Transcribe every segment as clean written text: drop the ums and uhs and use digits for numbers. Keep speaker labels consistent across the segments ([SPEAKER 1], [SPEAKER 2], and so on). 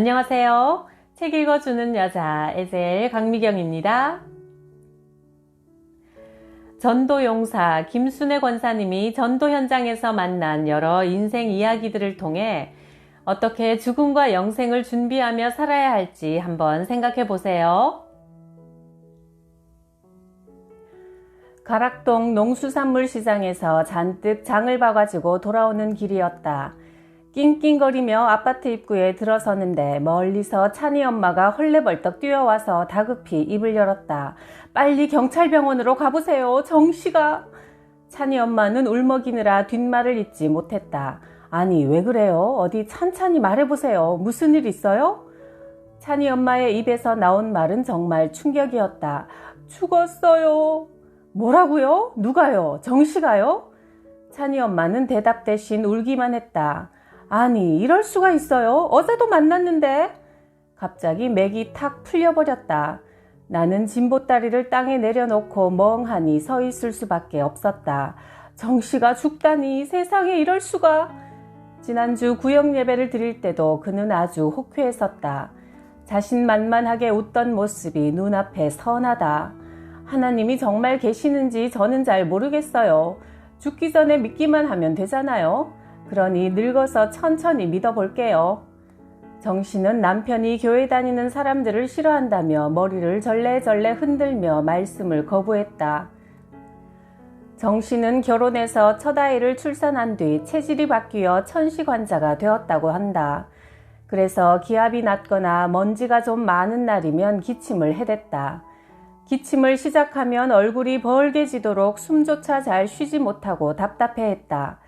[SPEAKER 1] 안녕하세요. 책 읽어주는 여자 에젤 강미경입니다. 전도용사 김순애 권사님이 전도 현장에서 만난 여러 인생 이야기들을 통해 어떻게 죽음과 영생을 준비하며 살아야 할지 한번 생각해 보세요. 가락동 농수산물 시장에서 잔뜩 장을 봐가지고 돌아오는 길이었다. 낑낑거리며 아파트 입구에 들어서는데 멀리서 찬이 엄마가 헐레벌떡 뛰어와서 다급히 입을 열었다. 빨리 경찰병원으로 가보세요. 정씨가. 찬이 엄마는 울먹이느라 뒷말을 잇지 못했다. 아니 왜 그래요? 어디 찬찬히 말해보세요. 무슨 일 있어요? 찬이 엄마의 입에서 나온 말은 정말 충격이었다. 죽었어요. 뭐라고요? 누가요? 정씨가요? 찬이 엄마는 대답 대신 울기만 했다. 아니 이럴 수가 있어요? 어제도 만났는데? 갑자기 맥이 탁 풀려버렸다. 나는 진보다리를 땅에 내려놓고 멍하니 서 있을 수밖에 없었다. 정씨가 죽다니 세상에 이럴 수가. 지난주 구역 예배를 드릴 때도 그는 아주 호쾌했었다. 자신만만하게 웃던 모습이 눈앞에 선하다. 하나님이 정말 계시는지 저는 잘 모르겠어요. 죽기 전에 믿기만 하면 되잖아요. 그러니 늙어서 천천히 믿어볼게요. 정씨는 남편이 교회 다니는 사람들을 싫어한다며 머리를 절레절레 흔들며 말씀을 거부했다. 정씨는 결혼해서 첫 아이를 출산한 뒤 체질이 바뀌어 천식환자가 되었다고 한다. 그래서 기압이 낮거나 먼지가 좀 많은 날이면 기침을 해댔다. 기침을 시작하면 얼굴이 벌게지도록 숨조차 잘 쉬지 못하고 답답해했다.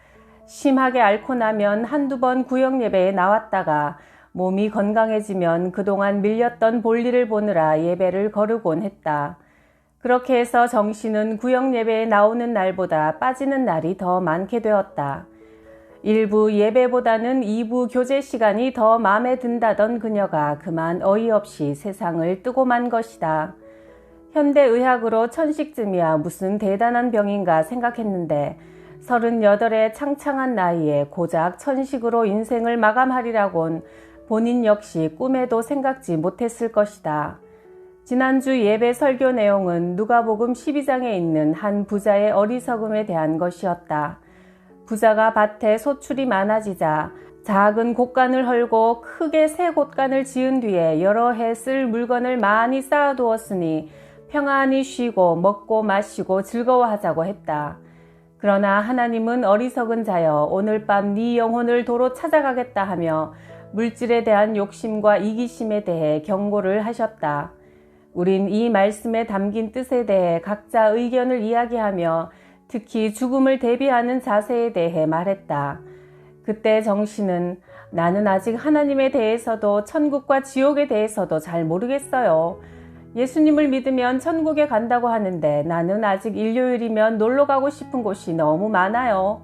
[SPEAKER 1] 심하게 앓고 나면 한두 번 구역 예배에 나왔다가 몸이 건강해지면 그동안 밀렸던 볼일을 보느라 예배를 거르곤 했다. 그렇게 해서 정씨는 구역 예배에 나오는 날보다 빠지는 날이 더 많게 되었다. 일부 예배보다는 2부 교제 시간이 더 마음에 든다던 그녀가 그만 어이없이 세상을 뜨고 만 것이다. 현대의학으로 천식쯤이야 무슨 대단한 병인가 생각했는데 38의 창창한 나이에 고작 천식으로 인생을 마감하리라곤 본인 역시 꿈에도 생각지 못했을 것이다. 지난주 예배 설교 내용은 누가복음 12장에 있는 한 부자의 어리석음에 대한 것이었다. 부자가 밭에 소출이 많아지자 작은 곳간을 헐고 크게 새 곳간을 지은 뒤에 여러 해 쓸 물건을 많이 쌓아두었으니 평안히 쉬고 먹고 마시고 즐거워하자고 했다. 그러나 하나님은 어리석은 자여 오늘 밤 네 영혼을 도로 찾아가겠다 하며 물질에 대한 욕심과 이기심에 대해 경고를 하셨다. 우린 이 말씀에 담긴 뜻에 대해 각자 의견을 이야기하며 특히 죽음을 대비하는 자세에 대해 말했다. 그때 정씨는 나는 아직 하나님에 대해서도 천국과 지옥에 대해서도 잘 모르겠어요. 예수님을 믿으면 천국에 간다고 하는데 나는 아직 일요일이면 놀러 가고 싶은 곳이 너무 많아요.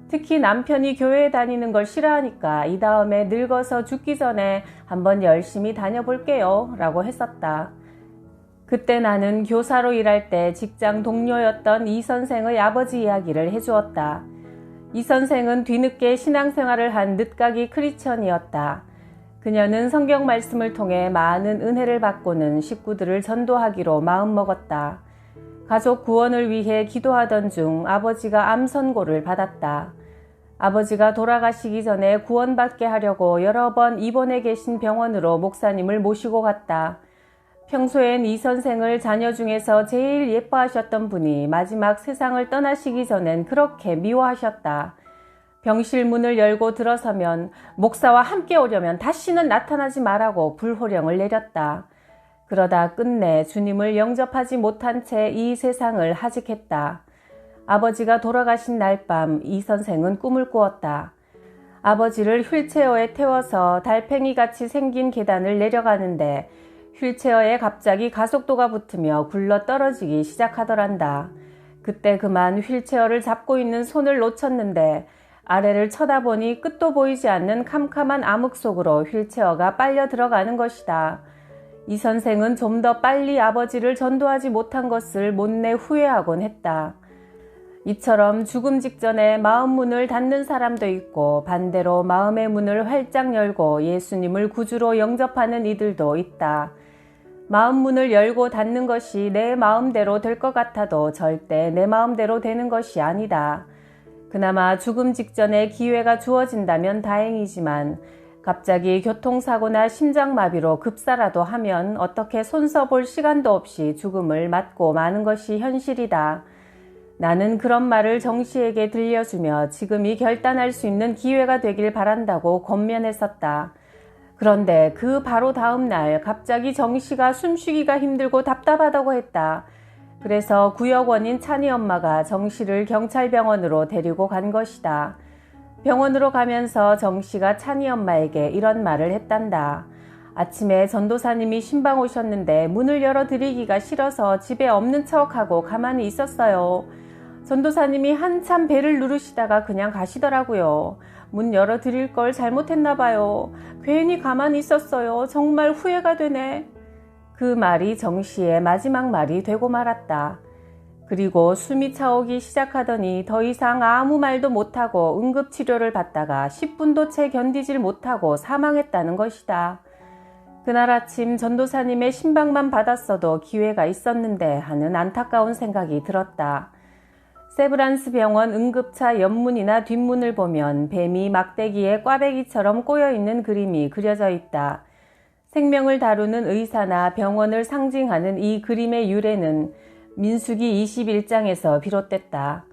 [SPEAKER 1] 특히 남편이 교회에 다니는 걸 싫어하니까 이 다음에 늙어서 죽기 전에 한번 열심히 다녀볼게요 라고 했었다. 그때 나는 교사로 일할 때 직장 동료였던 이 선생의 아버지 이야기를 해주었다. 이 선생은 뒤늦게 신앙생활을 한 늦가기 크리스천이었다. 그녀는 성경 말씀을 통해 많은 은혜를 받고는 식구들을 전도하기로 마음먹었다. 가족 구원을 위해 기도하던 중 아버지가 암 선고를 받았다. 아버지가 돌아가시기 전에 구원받게 하려고 여러 번 입원해 계신 병원으로 목사님을 모시고 갔다. 평소엔 이 선생을 자녀 중에서 제일 예뻐하셨던 분이 마지막 세상을 떠나시기 전엔 그렇게 미워하셨다. 병실 문을 열고 들어서면 목사와 함께 오려면 다시는 나타나지 말라고 불호령을 내렸다. 그러다 끝내 주님을 영접하지 못한 채 이 세상을 하직했다. 아버지가 돌아가신 날 밤 이 선생은 꿈을 꾸었다. 아버지를 휠체어에 태워서 달팽이같이 생긴 계단을 내려가는데 휠체어에 갑자기 가속도가 붙으며 굴러 떨어지기 시작하더란다. 그때 그만 휠체어를 잡고 있는 손을 놓쳤는데 아래를 쳐다보니 끝도 보이지 않는 캄캄한 암흑 속으로 휠체어가 빨려 들어가는 것이다. 이 선생은 좀 더 빨리 아버지를 전도하지 못한 것을 못내 후회하곤 했다. 이처럼 죽음 직전에 마음 문을 닫는 사람도 있고 반대로 마음의 문을 활짝 열고 예수님을 구주로 영접하는 이들도 있다. 마음 문을 열고 닫는 것이 내 마음대로 될 것 같아도 절대 내 마음대로 되는 것이 아니다. 그나마 죽음 직전에 기회가 주어진다면 다행이지만 갑자기 교통사고나 심장마비로 급사라도 하면 어떻게 손서 볼 시간도 없이 죽음을 맞고 마는 것이 현실이다. 나는 그런 말을 정씨에게 들려주며 지금이 결단할 수 있는 기회가 되길 바란다고 권면했었다. 그런데 그 바로 다음 날 갑자기 정씨가 숨쉬기가 힘들고 답답하다고 했다. 그래서 구역원인 찬이 엄마가 정씨를 경찰병원으로 데리고 간 것이다. 병원으로 가면서 정씨가 찬이 엄마에게 이런 말을 했단다. 아침에 전도사님이 신방 오셨는데 문을 열어드리기가 싫어서 집에 없는 척하고 가만히 있었어요. 전도사님이 한참 배를 누르시다가 그냥 가시더라고요. 문 열어드릴 걸 잘못했나 봐요. 괜히 가만히 있었어요. 정말 후회가 되네. 그 말이 정씨의 마지막 말이 되고 말았다. 그리고 숨이 차오기 시작하더니 더 이상 아무 말도 못하고 응급치료를 받다가 10분도 채 견디질 못하고 사망했다는 것이다. 그날 아침 전도사님의 신방만 받았어도 기회가 있었는데 하는 안타까운 생각이 들었다. 세브란스 병원 응급차 옆문이나 뒷문을 보면 뱀이 막대기에 꽈배기처럼 꼬여있는 그림이 그려져 있다. 생명을 다루는 의사나 병원을 상징하는 이 그림의 유래는 민수기 21장에서 비롯됐다.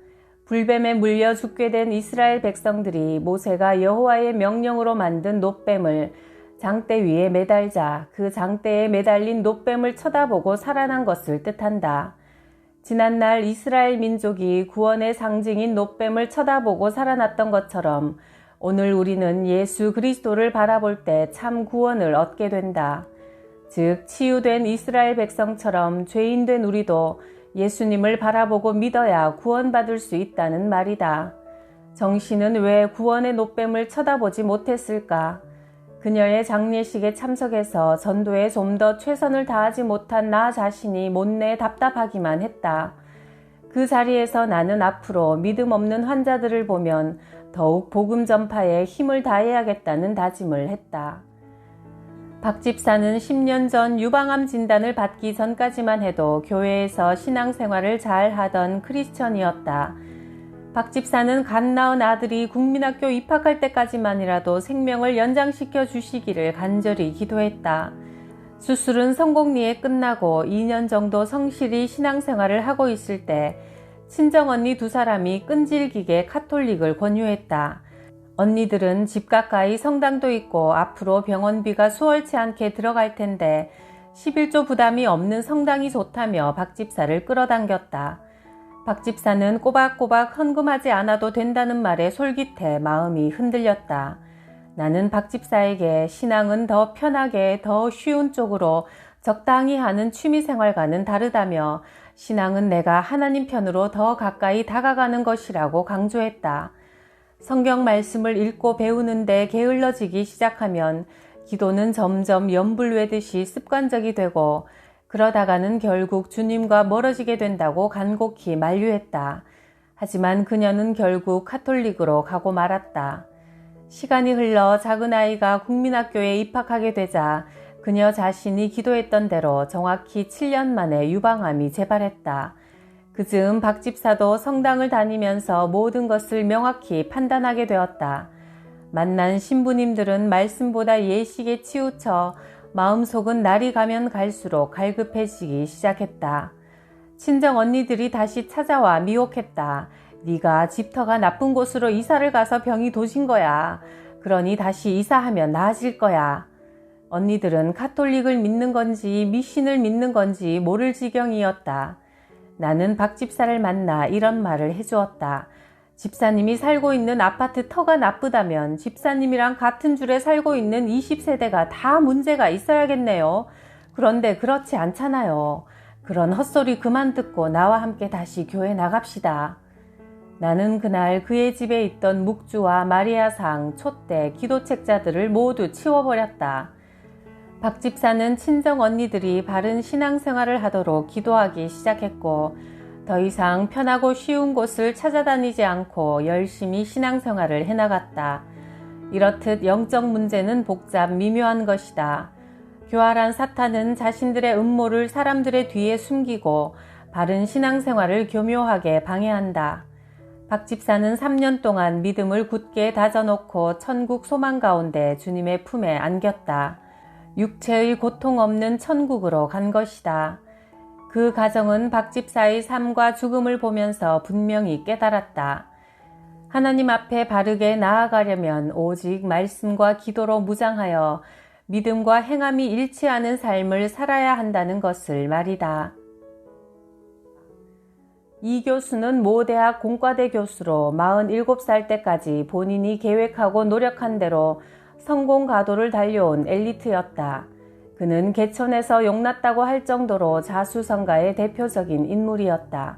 [SPEAKER 1] 불뱀에 물려 죽게 된 이스라엘 백성들이 모세가 여호와의 명령으로 만든 놋뱀을 장대 위에 매달자 그 장대에 매달린 놋뱀을 쳐다보고 살아난 것을 뜻한다. 지난날 이스라엘 민족이 구원의 상징인 놋뱀을 쳐다보고 살아났던 것처럼 오늘 우리는 예수 그리스도를 바라볼 때 참 구원을 얻게 된다. 즉 치유된 이스라엘 백성처럼 죄인된 우리도 예수님을 바라보고 믿어야 구원받을 수 있다는 말이다. 정씨는 왜 구원의 놋뱀을 쳐다보지 못했을까? 그녀의 장례식에 참석해서 전도에 좀 더 최선을 다하지 못한 나 자신이 못내 답답하기만 했다. 그 자리에서 나는 앞으로 믿음 없는 환자들을 보면 더욱 복음 전파에 힘을 다해야겠다는 다짐을 했다. 박 집사는 10년 전 유방암 진단을 받기 전까지만 해도 교회에서 신앙생활을 잘 하던 크리스천이었다. 박 집사는 갓 낳은 아들이 국민학교 입학할 때까지만이라도 생명을 연장시켜 주시기를 간절히 기도했다. 수술은 성공리에 끝나고 2년 정도 성실히 신앙생활을 하고 있을 때 친정언니 2사람이 끈질기게 카톨릭을 권유했다. 언니들은 집 가까이 성당도 있고 앞으로 병원비가 수월치 않게 들어갈 텐데 11조 부담이 없는 성당이 좋다며 박 집사를 끌어당겼다. 박 집사는 꼬박꼬박 헌금하지 않아도 된다는 말에 솔깃해 마음이 흔들렸다. 나는 박 집사에게 신앙은 더 편하게 더 쉬운 쪽으로 적당히 하는 취미생활과는 다르다며 신앙은 내가 하나님 편으로 더 가까이 다가가는 것이라고 강조했다. 성경 말씀을 읽고 배우는데 게을러지기 시작하면 기도는 점점 연불외듯이 습관적이 되고 그러다가는 결국 주님과 멀어지게 된다고 간곡히 만류했다. 하지만 그녀는 결국 카톨릭으로 가고 말았다. 시간이 흘러 작은 아이가 국민학교에 입학하게 되자 그녀 자신이 기도했던 대로 정확히 7년 만에 유방암이 재발했다. 그즈음 박 집사도 성당을 다니면서 모든 것을 명확히 판단하게 되었다. 만난 신부님들은 말씀보다 예식에 치우쳐 마음속은 날이 가면 갈수록 갈급해지기 시작했다. 친정 언니들이 다시 찾아와 미혹했다. 네가 집터가 나쁜 곳으로 이사를 가서 병이 도진 거야. 그러니 다시 이사하면 나아질 거야. 언니들은 카톨릭을 믿는 건지 미신을 믿는 건지 모를 지경이었다. 나는 박 집사를 만나 이런 말을 해주었다. 집사님이 살고 있는 아파트 터가 나쁘다면 집사님이랑 같은 줄에 살고 있는 20세대가 다 문제가 있어야겠네요. 그런데 그렇지 않잖아요. 그런 헛소리 그만 듣고 나와 함께 다시 교회 나갑시다. 나는 그날 그의 집에 있던 묵주와 마리아상, 촛대, 기도책자들을 모두 치워버렸다. 박 집사는 친정 언니들이 바른 신앙생활을 하도록 기도하기 시작했고 더 이상 편하고 쉬운 곳을 찾아다니지 않고 열심히 신앙생활을 해나갔다. 이렇듯 영적 문제는 복잡 미묘한 것이다. 교활한 사탄은 자신들의 음모를 사람들의 뒤에 숨기고 바른 신앙생활을 교묘하게 방해한다. 박 집사는 3년 동안 믿음을 굳게 다져놓고 천국 소망 가운데 주님의 품에 안겼다. 육체의 고통 없는 천국으로 간 것이다. 그 가정은 박 집사의 삶과 죽음을 보면서 분명히 깨달았다. 하나님 앞에 바르게 나아가려면 오직 말씀과 기도로 무장하여 믿음과 행함이 일치하는 삶을 살아야 한다는 것을 말이다. 이 교수는 모 대학 공과대 교수로 47살 때까지 본인이 계획하고 노력한 대로 성공 가도를 달려온 엘리트였다. 그는 개천에서 용났다고 할 정도로 자수성가의 대표적인 인물이었다.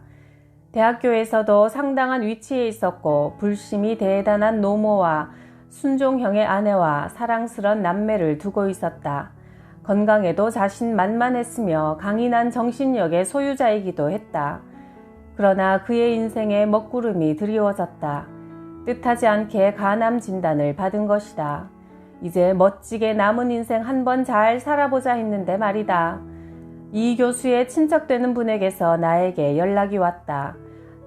[SPEAKER 1] 대학교에서도 상당한 위치에 있었고 불심이 대단한 노모와 순종형의 아내와 사랑스런 남매를 두고 있었다. 건강에도 자신만만했으며 강인한 정신력의 소유자이기도 했다. 그러나 그의 인생에 먹구름이 드리워졌다. 뜻하지 않게 간암 진단을 받은 것이다. 이제 멋지게 남은 인생 한 번 잘 살아보자 했는데 말이다. 이 교수의 친척되는 분에게서 나에게 연락이 왔다.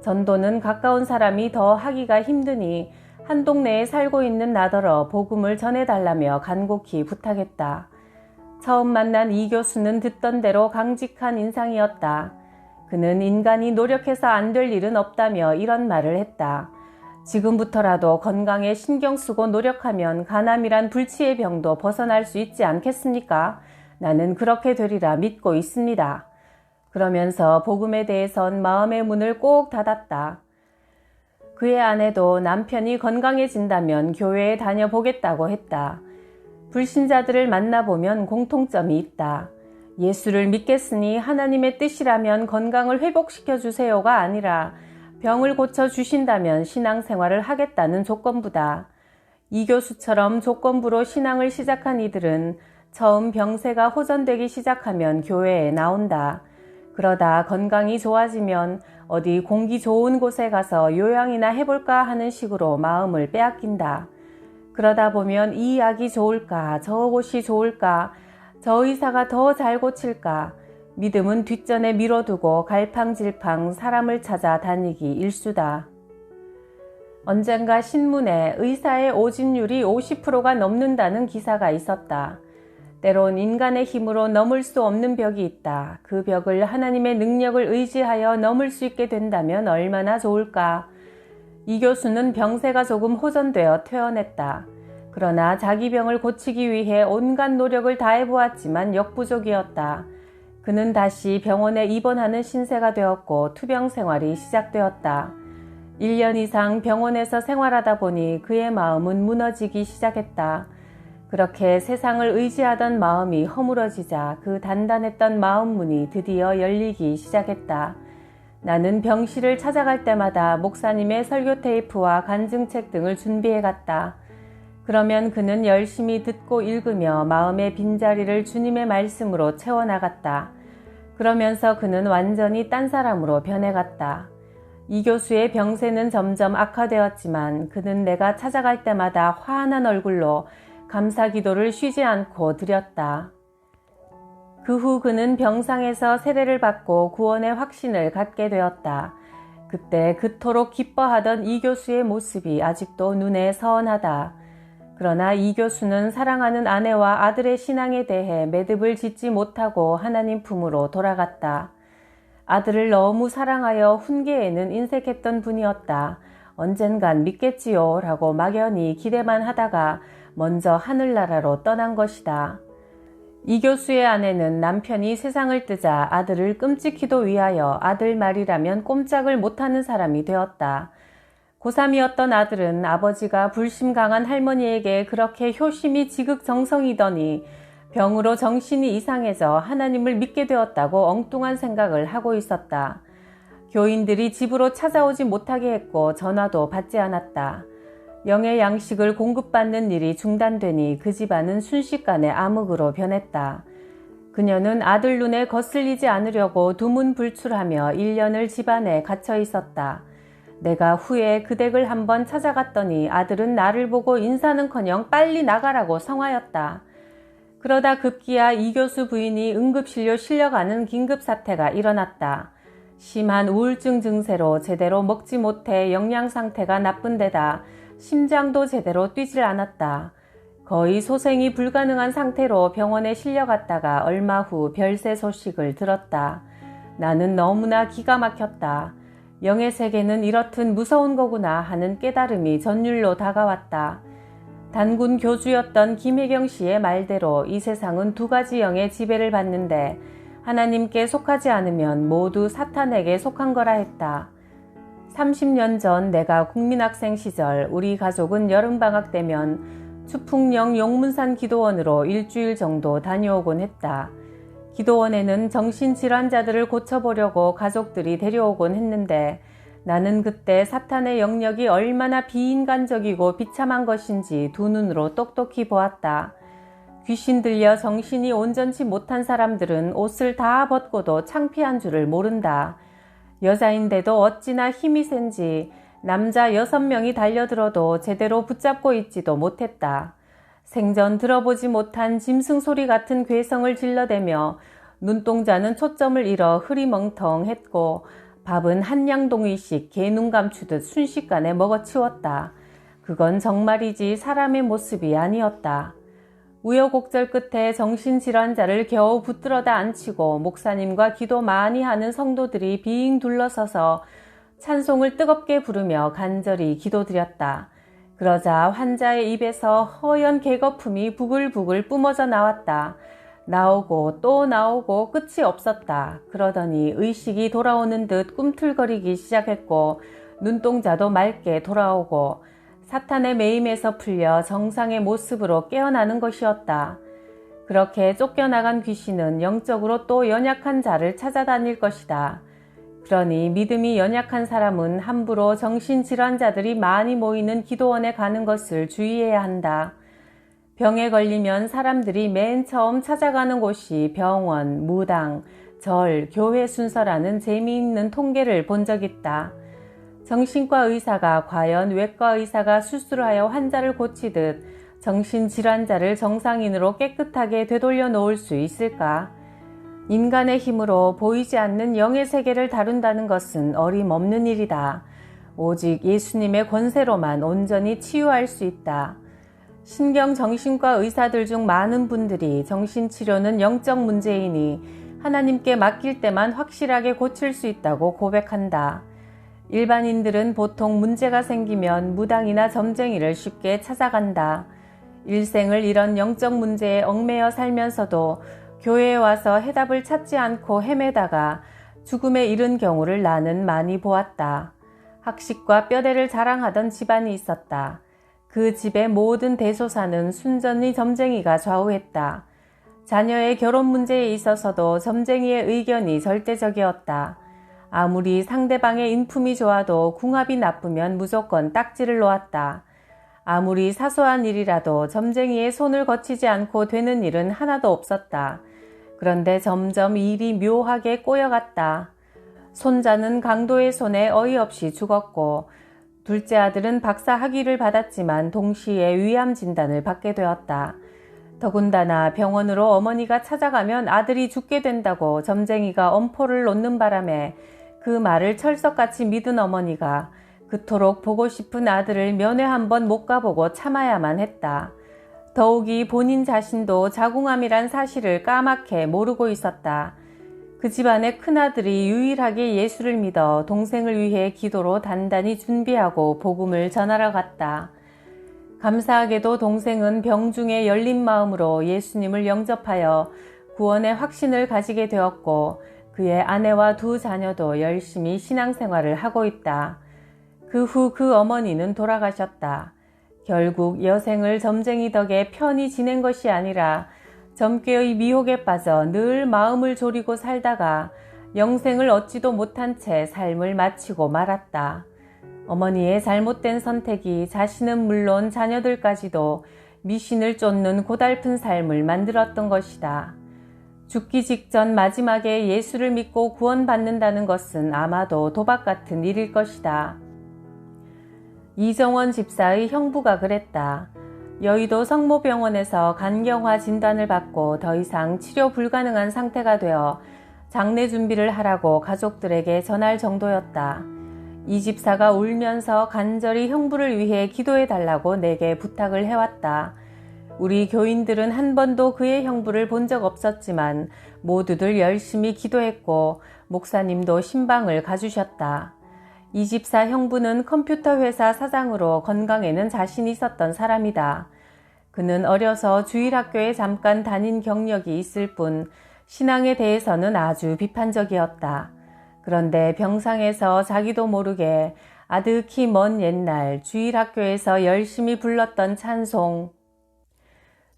[SPEAKER 1] 전도는 가까운 사람이 더 하기가 힘드니 한 동네에 살고 있는 나더러 복음을 전해달라며 간곡히 부탁했다. 처음 만난 이 교수는 듣던 대로 강직한 인상이었다. 그는 인간이 노력해서 안 될 일은 없다며 이런 말을 했다. 지금부터라도 건강에 신경 쓰고 노력하면 간암이란 불치의 병도 벗어날 수 있지 않겠습니까? 나는 그렇게 되리라 믿고 있습니다. 그러면서 복음에 대해선 마음의 문을 꼭 닫았다. 그의 아내도 남편이 건강해진다면 교회에 다녀보겠다고 했다. 불신자들을 만나보면 공통점이 있다. 예수를 믿겠으니 하나님의 뜻이라면 건강을 회복시켜 주세요가 아니라 병을 고쳐주신다면 신앙생활을 하겠다는 조건부다. 이 교수처럼 조건부로 신앙을 시작한 이들은 처음 병세가 호전되기 시작하면 교회에 나온다. 그러다 건강이 좋아지면 어디 공기 좋은 곳에 가서 요양이나 해볼까 하는 식으로 마음을 빼앗긴다. 그러다 보면 이 약이 좋을까, 저 곳이 좋을까, 저 의사가 더 잘 고칠까, 믿음은 뒷전에 미뤄두고 갈팡질팡 사람을 찾아 다니기 일수다. 언젠가 신문에 의사의 오진율이 50%가 넘는다는 기사가 있었다. 때론 인간의 힘으로 넘을 수 없는 벽이 있다. 그 벽을 하나님의 능력을 의지하여 넘을 수 있게 된다면 얼마나 좋을까. 이 교수는 병세가 조금 호전되어 퇴원했다. 그러나 자기 병을 고치기 위해 온갖 노력을 다해보았지만 역부족이었다. 그는 다시 병원에 입원하는 신세가 되었고 투병 생활이 시작되었다. 1년 이상 병원에서 생활하다 보니 그의 마음은 무너지기 시작했다. 그렇게 세상을 의지하던 마음이 허물어지자 그 단단했던 마음 문이 드디어 열리기 시작했다. 나는 병실을 찾아갈 때마다 목사님의 설교 테이프와 간증책 등을 준비해 갔다. 그러면 그는 열심히 듣고 읽으며 마음의 빈자리를 주님의 말씀으로 채워나갔다. 그러면서 그는 완전히 딴 사람으로 변해갔다. 이 교수의 병세는 점점 악화되었지만 그는 내가 찾아갈 때마다 환한 얼굴로 감사 기도를 쉬지 않고 드렸다. 그 후 그는 병상에서 세례를 받고 구원의 확신을 갖게 되었다. 그때 그토록 기뻐하던 이 교수의 모습이 아직도 눈에 선하다. 그러나 이 교수는 사랑하는 아내와 아들의 신앙에 대해 매듭을 짓지 못하고 하나님 품으로 돌아갔다. 아들을 너무 사랑하여 훈계에는 인색했던 분이었다. 언젠간 믿겠지요 라고 막연히 기대만 하다가 먼저 하늘나라로 떠난 것이다. 이 교수의 아내는 남편이 세상을 뜨자 아들을 끔찍히도 위하여 아들 말이라면 꼼짝을 못하는 사람이 되었다. 고3이었던 아들은 아버지가 불심 강한 할머니에게 그렇게 효심이 지극정성이더니 병으로 정신이 이상해져 하나님을 믿게 되었다고 엉뚱한 생각을 하고 있었다. 교인들이 집으로 찾아오지 못하게 했고 전화도 받지 않았다. 영의 양식을 공급받는 일이 중단되니 그 집안은 순식간에 암흑으로 변했다. 그녀는 아들 눈에 거슬리지 않으려고 두문불출하며 1년을 집안에 갇혀 있었다. 내가 후에 그 댁을 한번 찾아갔더니 아들은 나를 보고 인사는커녕 빨리 나가라고 성하였다. 그러다 급기야 이 교수 부인이 응급실로 실려가는 긴급사태가 일어났다. 심한 우울증 증세로 제대로 먹지 못해 영양상태가 나쁜 데다 심장도 제대로 뛰질 않았다. 거의 소생이 불가능한 상태로 병원에 실려갔다가 얼마 후 별세 소식을 들었다. 나는 너무나 기가 막혔다. 영의 세계는 이렇듯 무서운 거구나 하는 깨달음이 전율로 다가왔다. 단군 교주였던 김혜경 씨의 말대로 이 세상은 두 가지 영의 지배를 받는데 하나님께 속하지 않으면 모두 사탄에게 속한 거라 했다. 30년 전 내가 국민학생 시절 우리 가족은 여름방학 되면 추풍령 용문산 기도원으로 일주일 정도 다녀오곤 했다. 기도원에는 정신질환자들을 고쳐보려고 가족들이 데려오곤 했는데 나는 그때 사탄의 영역이 얼마나 비인간적이고 비참한 것인지 두 눈으로 똑똑히 보았다. 귀신 들려 정신이 온전치 못한 사람들은 옷을 다 벗고도 창피한 줄을 모른다. 여자인데도 어찌나 힘이 센지 남자 6명이 달려들어도 제대로 붙잡고 있지도 못했다. 생전 들어보지 못한 짐승 소리 같은 괴성을 질러대며 눈동자는 초점을 잃어 흐리멍텅했고 밥은 한 양동이씩 개눈 감추듯 순식간에 먹어치웠다. 그건 정말이지 사람의 모습이 아니었다. 우여곡절 끝에 정신질환자를 겨우 붙들어다 앉히고 목사님과 기도 많이 하는 성도들이 빙 둘러서서 찬송을 뜨겁게 부르며 간절히 기도드렸다. 그러자 환자의 입에서 허연 개거품이 부글부글 뿜어져 나왔다. 나오고 또 나오고 끝이 없었다. 그러더니 의식이 돌아오는 듯 꿈틀거리기 시작했고 눈동자도 맑게 돌아오고 사탄의 매임에서 풀려 정상의 모습으로 깨어나는 것이었다. 그렇게 쫓겨나간 귀신은 영적으로 또 연약한 자를 찾아다닐 것이다. 그러니 믿음이 연약한 사람은 함부로 정신질환자들이 많이 모이는 기도원에 가는 것을 주의해야 한다. 병에 걸리면 사람들이 맨 처음 찾아가는 곳이 병원, 무당, 절, 교회 순서라는 재미있는 통계를 본 적 있다. 정신과 의사가 과연 외과 의사가 수술하여 환자를 고치듯 정신질환자를 정상인으로 깨끗하게 되돌려 놓을 수 있을까? 인간의 힘으로 보이지 않는 영의 세계를 다룬다는 것은 어림없는 일이다. 오직 예수님의 권세로만 온전히 치유할 수 있다. 신경정신과 의사들 중 많은 분들이 정신치료는 영적 문제이니 하나님께 맡길 때만 확실하게 고칠 수 있다고 고백한다. 일반인들은 보통 문제가 생기면 무당이나 점쟁이를 쉽게 찾아간다. 일생을 이런 영적 문제에 얽매여 살면서도 교회에 와서 해답을 찾지 않고 헤매다가 죽음에 이른 경우를 나는 많이 보았다. 학식과 뼈대를 자랑하던 집안이 있었다. 그 집의 모든 대소사는 순전히 점쟁이가 좌우했다. 자녀의 결혼 문제에 있어서도 점쟁이의 의견이 절대적이었다. 아무리 상대방의 인품이 좋아도 궁합이 나쁘면 무조건 딱지를 놓았다. 아무리 사소한 일이라도 점쟁이의 손을 거치지 않고 되는 일은 하나도 없었다. 그런데 점점 일이 묘하게 꼬여갔다. 손자는 강도의 손에 어이없이 죽었고 둘째 아들은 박사 학위를 받았지만 동시에 위암 진단을 받게 되었다. 더군다나 병원으로 어머니가 찾아가면 아들이 죽게 된다고 점쟁이가 엄포를 놓는 바람에 그 말을 철석같이 믿은 어머니가 그토록 보고 싶은 아들을 면회 한번 못 가보고 참아야만 했다. 더욱이 본인 자신도 자궁암이란 사실을 까맣게 모르고 있었다. 그 집안의 큰아들이 유일하게 예수를 믿어 동생을 위해 기도로 단단히 준비하고 복음을 전하러 갔다. 감사하게도 동생은 병중에 열린 마음으로 예수님을 영접하여 구원의 확신을 가지게 되었고 그의 아내와 두 자녀도 열심히 신앙생활을 하고 있다. 그 후 그 어머니는 돌아가셨다. 결국 여생을 점쟁이 덕에 편히 지낸 것이 아니라 점괘의 미혹에 빠져 늘 마음을 졸이고 살다가 영생을 얻지도 못한 채 삶을 마치고 말았다. 어머니의 잘못된 선택이 자신은 물론 자녀들까지도 미신을 쫓는 고달픈 삶을 만들었던 것이다. 죽기 직전 마지막에 예수를 믿고 구원받는다는 것은 아마도 도박 같은 일일 것이다. 이정원 집사의 형부가 그랬다. 여의도 성모병원에서 간경화 진단을 받고 더 이상 치료 불가능한 상태가 되어 장례 준비를 하라고 가족들에게 전할 정도였다. 이 집사가 울면서 간절히 형부를 위해 기도해 달라고 내게 부탁을 해왔다. 우리 교인들은 한 번도 그의 형부를 본 적 없었지만 모두들 열심히 기도했고 목사님도 신방을 가주셨다. 이 집사 형부는 컴퓨터 회사 사장으로 건강에는 자신이 있었던 사람이다. 그는 어려서 주일학교에 잠깐 다닌 경력이 있을 뿐 신앙에 대해서는 아주 비판적이었다. 그런데 병상에서 자기도 모르게 아득히 먼 옛날 주일학교에서 열심히 불렀던 찬송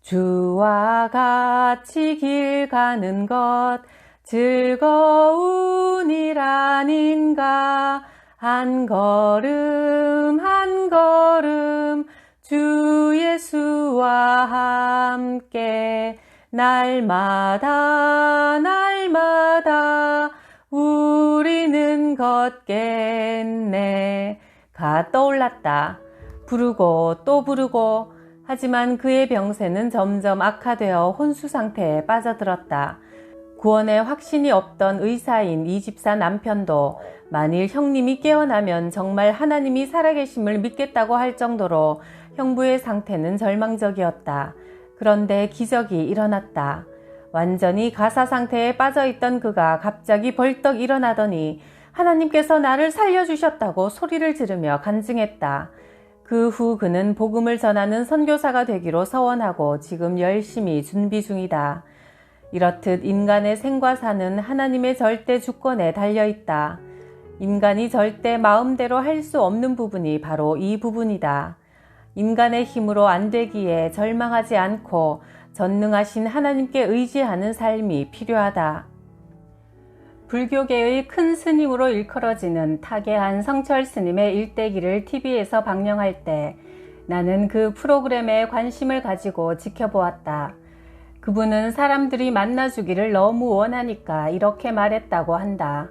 [SPEAKER 1] 주와 같이 길 가는 것 즐거운 일 아닌가 한 걸음 한 걸음 주 예수와 함께 날마다 날마다 우리는 걷겠네 가 떠올랐다. 부르고 또 부르고 하지만 그의 병세는 점점 악화되어 혼수 상태에 빠져들었다. 구원에 확신이 없던 의사인 이 집사 남편도 만일 형님이 깨어나면 정말 하나님이 살아계심을 믿겠다고 할 정도로 형부의 상태는 절망적이었다. 그런데 기적이 일어났다. 완전히 가사 상태에 빠져있던 그가 갑자기 벌떡 일어나더니 하나님께서 나를 살려주셨다고 소리를 지르며 간증했다. 그 후 그는 복음을 전하는 선교사가 되기로 서원하고 지금 열심히 준비 중이다. 이렇듯 인간의 생과 사는 하나님의 절대 주권에 달려있다. 인간이 절대 마음대로 할 수 없는 부분이 바로 이 부분이다. 인간의 힘으로 안 되기에 절망하지 않고 전능하신 하나님께 의지하는 삶이 필요하다. 불교계의 큰 스님으로 일컬어지는 타계한 성철 스님의 일대기를 TV에서 방영할 때 나는 그 프로그램에 관심을 가지고 지켜보았다. 그분은 사람들이 만나주기를 너무 원하니까 이렇게 말했다고 한다.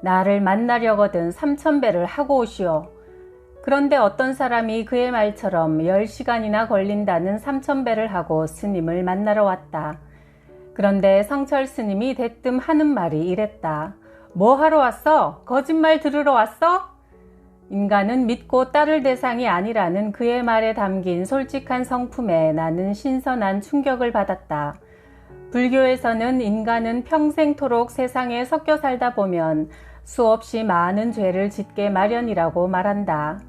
[SPEAKER 1] 나를 만나려거든 3000배를 하고 오시오. 그런데 어떤 사람이 그의 말처럼 10시간이나 걸린다는 3000배를 하고 스님을 만나러 왔다. 그런데 성철 스님이 대뜸 하는 말이 이랬다. 뭐 하러 왔어? 거짓말 들으러 왔어? 인간은 믿고 따를 대상이 아니라는 그의 말에 담긴 솔직한 성품에 나는 신선한 충격을 받았다. 불교에서는 인간은 평생토록 세상에 섞여 살다 보면 수없이 많은 죄를 짓게 마련이라고 말한다.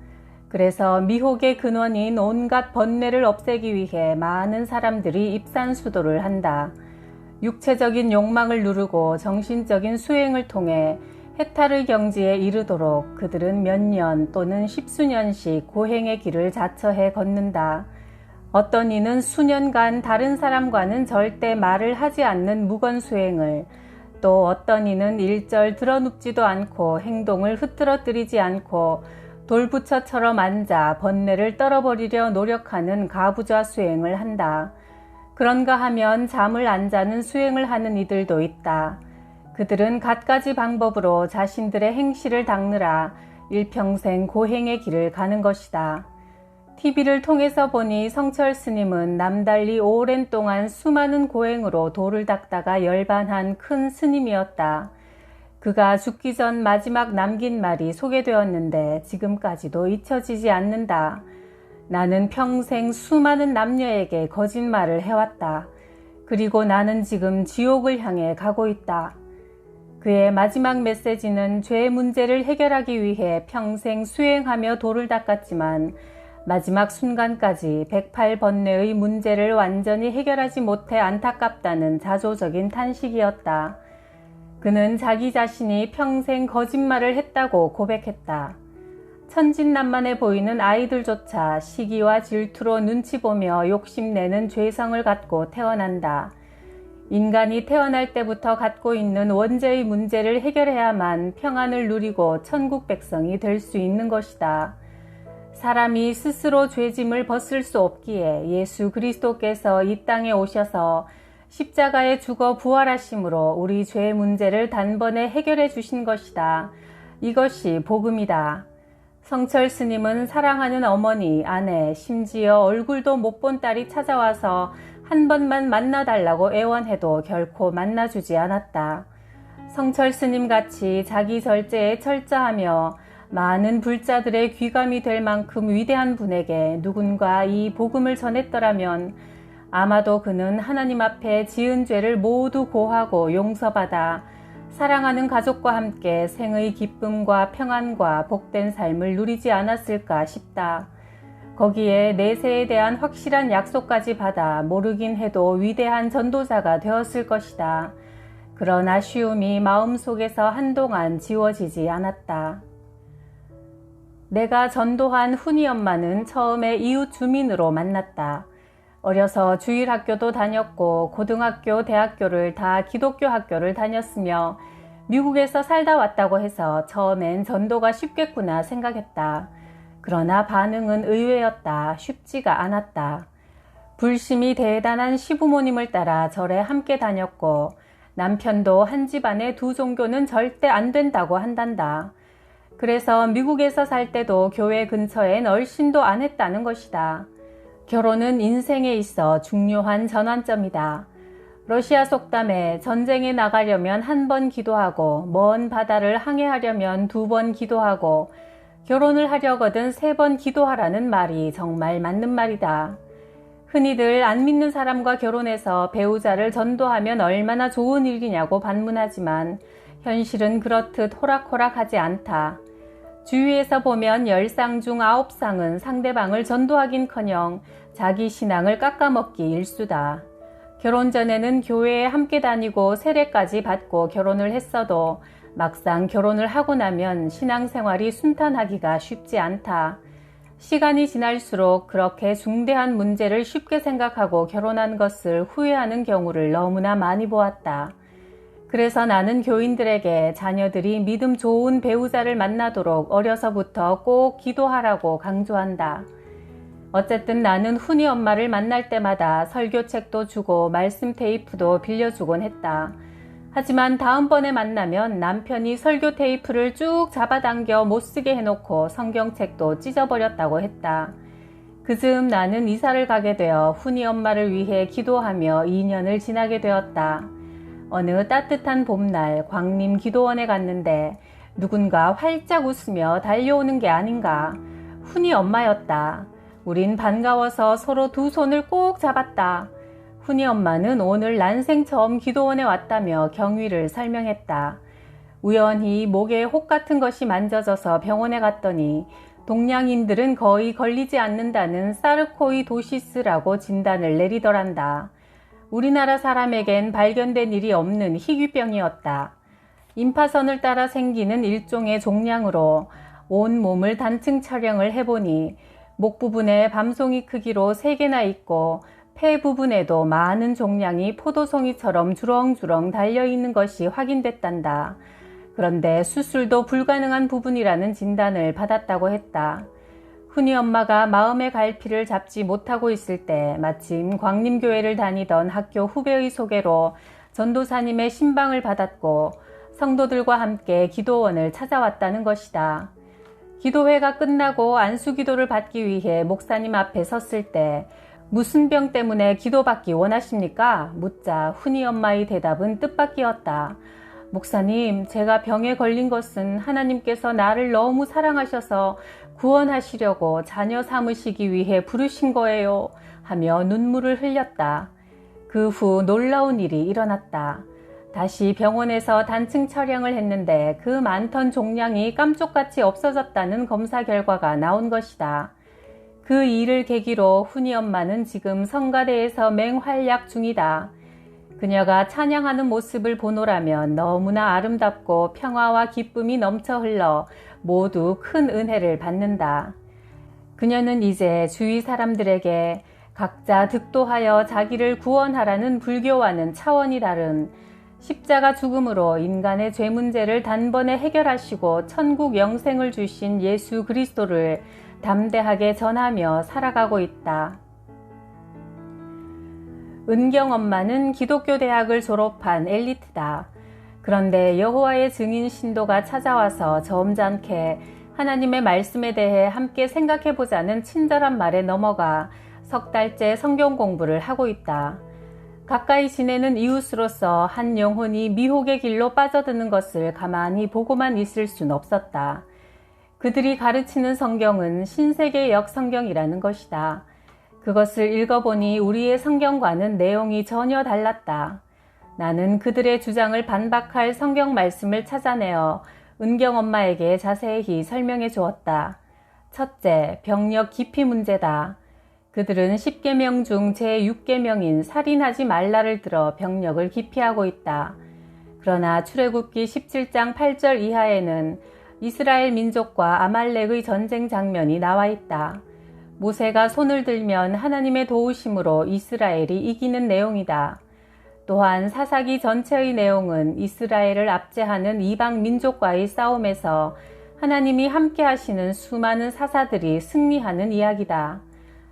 [SPEAKER 1] 그래서 미혹의 근원인 온갖 번뇌를 없애기 위해 많은 사람들이 입산수도를 한다. 육체적인 욕망을 누르고 정신적인 수행을 통해 해탈의 경지에 이르도록 그들은 몇 년 또는 십수년씩 고행의 길을 자처해 걷는다. 어떤 이는 수년간 다른 사람과는 절대 말을 하지 않는 무건수행을, 또 어떤 이는 일절 드러눕지도 않고 행동을 흐트러뜨리지 않고 돌부처처럼 앉아 번뇌를 떨어버리려 노력하는 가부좌 수행을 한다. 그런가 하면 잠을 안 자는 수행을 하는 이들도 있다. 그들은 갖가지 방법으로 자신들의 행실을 닦느라 일평생 고행의 길을 가는 것이다. TV를 통해서 보니 성철 스님은 남달리 오랜 동안 수많은 고행으로 도를 닦다가 열반한 큰 스님이었다. 그가 죽기 전 마지막 남긴 말이 소개되었는데 지금까지도 잊혀지지 않는다. 나는 평생 수많은 남녀에게 거짓말을 해왔다. 그리고 나는 지금 지옥을 향해 가고 있다. 그의 마지막 메시지는 죄 문제를 해결하기 위해 평생 수행하며 도를 닦았지만 마지막 순간까지 108번뇌의 문제를 완전히 해결하지 못해 안타깝다는 자조적인 탄식이었다. 그는 자기 자신이 평생 거짓말을 했다고 고백했다. 천진난만해 보이는 아이들조차 시기와 질투로 눈치 보며 욕심내는 죄성을 갖고 태어난다. 인간이 태어날 때부터 갖고 있는 원죄의 문제를 해결해야만 평안을 누리고 천국 백성이 될 수 있는 것이다. 사람이 스스로 죄짐을 벗을 수 없기에 예수 그리스도께서 이 땅에 오셔서 십자가에 죽어 부활하심으로 우리 죄의 문제를 단번에 해결해 주신 것이다. 이것이 복음이다. 성철 스님은 사랑하는 어머니, 아내, 심지어 얼굴도 못 본 딸이 찾아와서 한 번만 만나달라고 애원해도 결코 만나주지 않았다. 성철 스님같이 자기 절제에 철저하며 많은 불자들의 귀감이 될 만큼 위대한 분에게 누군가 이 복음을 전했더라면 아마도 그는 하나님 앞에 지은 죄를 모두 고하고 용서받아 사랑하는 가족과 함께 생의 기쁨과 평안과 복된 삶을 누리지 않았을까 싶다. 거기에 내세에 대한 확실한 약속까지 받아 모르긴 해도 위대한 전도자가 되었을 것이다. 그런 아쉬움이 마음속에서 한동안 지워지지 않았다. 내가 전도한 훈이 엄마는 처음에 이웃 주민으로 만났다. 어려서 주일학교도 다녔고 고등학교, 대학교를 다 기독교 학교를 다녔으며 미국에서 살다 왔다고 해서 처음엔 전도가 쉽겠구나 생각했다. 그러나 반응은 의외였다. 쉽지가 않았다. 불심이 대단한 시부모님을 따라 절에 함께 다녔고 남편도 한 집안에 두 종교는 절대 안 된다고 한단다. 그래서 미국에서 살 때도 교회 근처엔 얼씬도 안 했다는 것이다. 결혼은 인생에 있어 중요한 전환점이다. 러시아 속담에 전쟁에 나가려면 한 번 기도하고 먼 바다를 항해하려면 2번 기도하고 결혼을 하려거든 3번 기도하라는 말이 정말 맞는 말이다. 흔히들 안 믿는 사람과 결혼해서 배우자를 전도하면 얼마나 좋은 일이냐고 반문하지만 현실은 그렇듯 호락호락하지 않다. 주위에서 보면 10상 중 9상은 상대방을 전도하긴커녕 자기 신앙을 깎아먹기 일쑤다. 결혼 전에는 교회에 함께 다니고 세례까지 받고 결혼을 했어도 막상 결혼을 하고 나면 신앙생활이 순탄하기가 쉽지 않다. 시간이 지날수록 그렇게 중대한 문제를 쉽게 생각하고 결혼한 것을 후회하는 경우를 너무나 많이 보았다. 그래서 나는 교인들에게 자녀들이 믿음 좋은 배우자를 만나도록 어려서부터 꼭 기도하라고 강조한다. 어쨌든 나는 훈이 엄마를 만날 때마다 설교책도 주고 말씀 테이프도 빌려주곤 했다. 하지만 다음번에 만나면 남편이 설교 테이프를 쭉 잡아당겨 못쓰게 해놓고 성경책도 찢어버렸다고 했다. 그즈음 나는 이사를 가게 되어 훈이 엄마를 위해 기도하며 2년을 지나게 되었다. 어느 따뜻한 봄날 광림 기도원에 갔는데 누군가 활짝 웃으며 달려오는 게 아닌가. 훈이 엄마였다. 우린 반가워서 서로 두 손을 꼭 잡았다. 훈이 엄마는 오늘 난생 처음 기도원에 왔다며 경위를 설명했다. 우연히 목에 혹 같은 것이 만져져서 병원에 갔더니 동양인들은 거의 걸리지 않는다는 사르코이도시스라고 진단을 내리더란다. 우리나라 사람에겐 발견된 일이 없는 희귀병이었다. 임파선을 따라 생기는 일종의 종양으로 온 몸을 단층 촬영을 해보니 목 부분에 밤송이 크기로 3개나 있고 폐 부분에도 많은 종양이 포도송이처럼 주렁주렁 달려있는 것이 확인됐단다. 그런데 수술도 불가능한 부분이라는 진단을 받았다고 했다. 훈이 엄마가 마음의 갈피를 잡지 못하고 있을 때 마침 광림교회를 다니던 학교 후배의 소개로 전도사님의 신방을 받았고 성도들과 함께 기도원을 찾아왔다는 것이다. 기도회가 끝나고 안수기도를 받기 위해 목사님 앞에 섰을 때 무슨 병 때문에 기도받기 원하십니까? 묻자 훈이 엄마의 대답은 뜻밖이었다. 목사님, 제가 병에 걸린 것은 하나님께서 나를 너무 사랑하셔서 구원하시려고 자녀 삼으시기 위해 부르신 거예요. 하며 눈물을 흘렸다. 그 후 놀라운 일이 일어났다. 다시 병원에서 단층 촬영을 했는데 그 많던 종양이 깜쪽같이 없어졌다는 검사 결과가 나온 것이다. 그 일을 계기로 훈이 엄마는 지금 성가대에서 맹활약 중이다. 그녀가 찬양하는 모습을 보노라면 너무나 아름답고 평화와 기쁨이 넘쳐 흘러 모두 큰 은혜를 받는다. 그녀는 이제 주위 사람들에게 각자 득도하여 자기를 구원하라는 불교와는 차원이 다른 십자가 죽음으로 인간의 죄 문제를 단번에 해결하시고 천국 영생을 주신 예수 은경 엄마는 기독교 대학을 졸업한 엘리트다. 그런데 여호와의 증인 신도가 찾아와서 점잖게 하나님의 말씀에 대해 함께 생각해보자는 친절한 말에 넘어가 석 달째 성경 공부를 하고 있다. 가까이 지내는 이웃으로서 한 영혼이 미혹의 길로 빠져드는 것을 가만히 보고만 있을 순 없었다. 그들이 가르치는 성경은 신세계역 성경이라는 것이다. 그것을 읽어보니 우리의 성경과는 내용이 전혀 달랐다. 나는 그들의 주장을 반박할 성경 말씀을 찾아내어 은경 엄마에게 자세히 설명해 주었다. 첫째, 병력 기피 문제다. 그들은 10계명 중 제6계명인 살인하지 말라를 들어 병력을 기피하고 있다. 그러나 출애굽기 17장 8절 이하에는 이스라엘 민족과 아말렉의 전쟁 장면이 나와 있다. 모세가 손을 들면 하나님의 도우심으로 이스라엘이 이기는 내용이다. 또한 사사기 전체의 내용은 이스라엘을 압제하는 이방 민족과의 싸움에서 하나님이 함께 하시는 수많은 사사들이 승리하는 이야기다.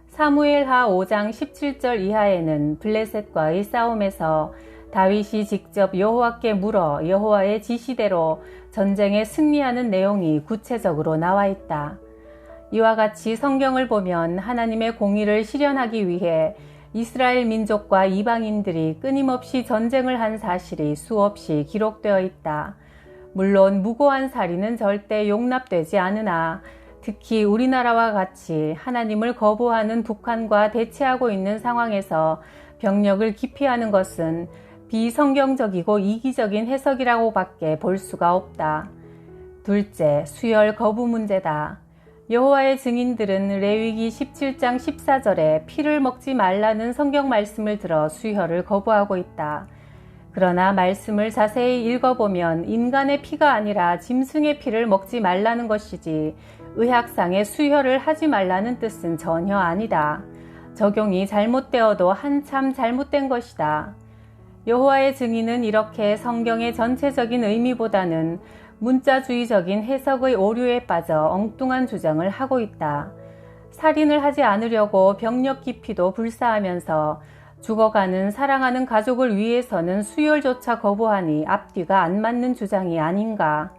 [SPEAKER 1] 사무엘하 5장 17절 이하에는 블레셋과의 싸움에서 다윗이 직접 여호와께 물어 여호와의 지시대로 전쟁에 승리하는 내용이 구체적으로 나와 있다. 이와 같이 성경을 보면 하나님의 공의를 실현하기 위해 이스라엘 민족과 이방인들이 끊임없이 전쟁을 한 사실이 수없이 기록되어 있다. 물론 무고한 살인은 절대 용납되지 않으나 특히 우리나라와 같이 하나님을 거부하는 북한과 대치하고 있는 상황에서 병력을 기피하는 것은 비성경적이고 이기적인 해석이라고 밖에 볼 수가 없다. 둘째, 수혈 거부 문제다. 여호와의 증인들은 레위기 17장 14절에 피를 먹지 말라는 성경 말씀을 들어 수혈을 거부하고 있다. 그러나 말씀을 자세히 읽어보면 인간의 피가 아니라 짐승의 피를 먹지 말라는 것이지 의학상의 수혈을 하지 말라는 뜻은 전혀 아니다. 적용이 잘못되어도 한참 잘못된 것이다. 여호와의 증인은 이렇게 성경의 전체적인 의미보다는 문자주의적인 해석의 오류에 빠져 엉뚱한 주장을 하고 있다. 살인을 하지 않으려고 병력 기피도 불사하면서 죽어가는 사랑하는 가족을 위해서는 수혈조차 거부하니 앞뒤가 안 맞는 주장이 아닌가.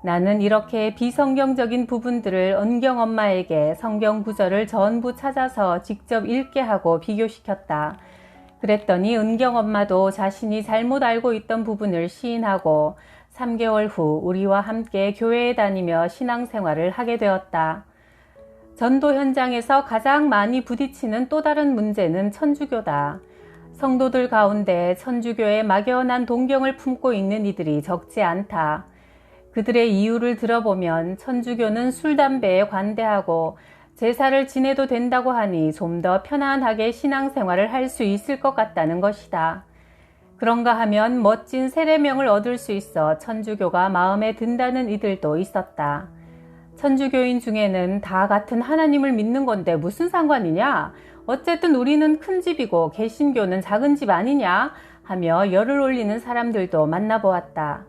[SPEAKER 1] 나는 이렇게 비성경적인 부분들을 은경 엄마에게 성경 구절을 전부 찾아서 직접 읽게 하고 비교시켰다. 그랬더니 은경 엄마도 자신이 잘못 알고 있던 부분을 시인하고 3개월 후 우리와 함께 교회에 다니며 신앙생활을 하게 되었다. 전도 현장에서 가장 많이 부딪히는 또 다른 문제는 천주교다. 성도들 가운데 천주교에 막연한 동경을 품고 있는 이들이 적지 않다. 그들의 이유를 들어보면 천주교는 술, 담배에 관대하고 제사를 지내도 된다고 하니 좀 더 편안하게 신앙생활을 할 수 있을 것 같다는 것이다. 그런가 하면 멋진 세례명을 얻을 수 있어 천주교가 마음에 든다는 이들도 있었다. 천주교인 중에는 다 같은 하나님을 믿는 건데 무슨 상관이냐? 어쨌든 우리는 큰 집이고 개신교는 작은 집 아니냐? 하며 열을 올리는 사람들도 만나보았다.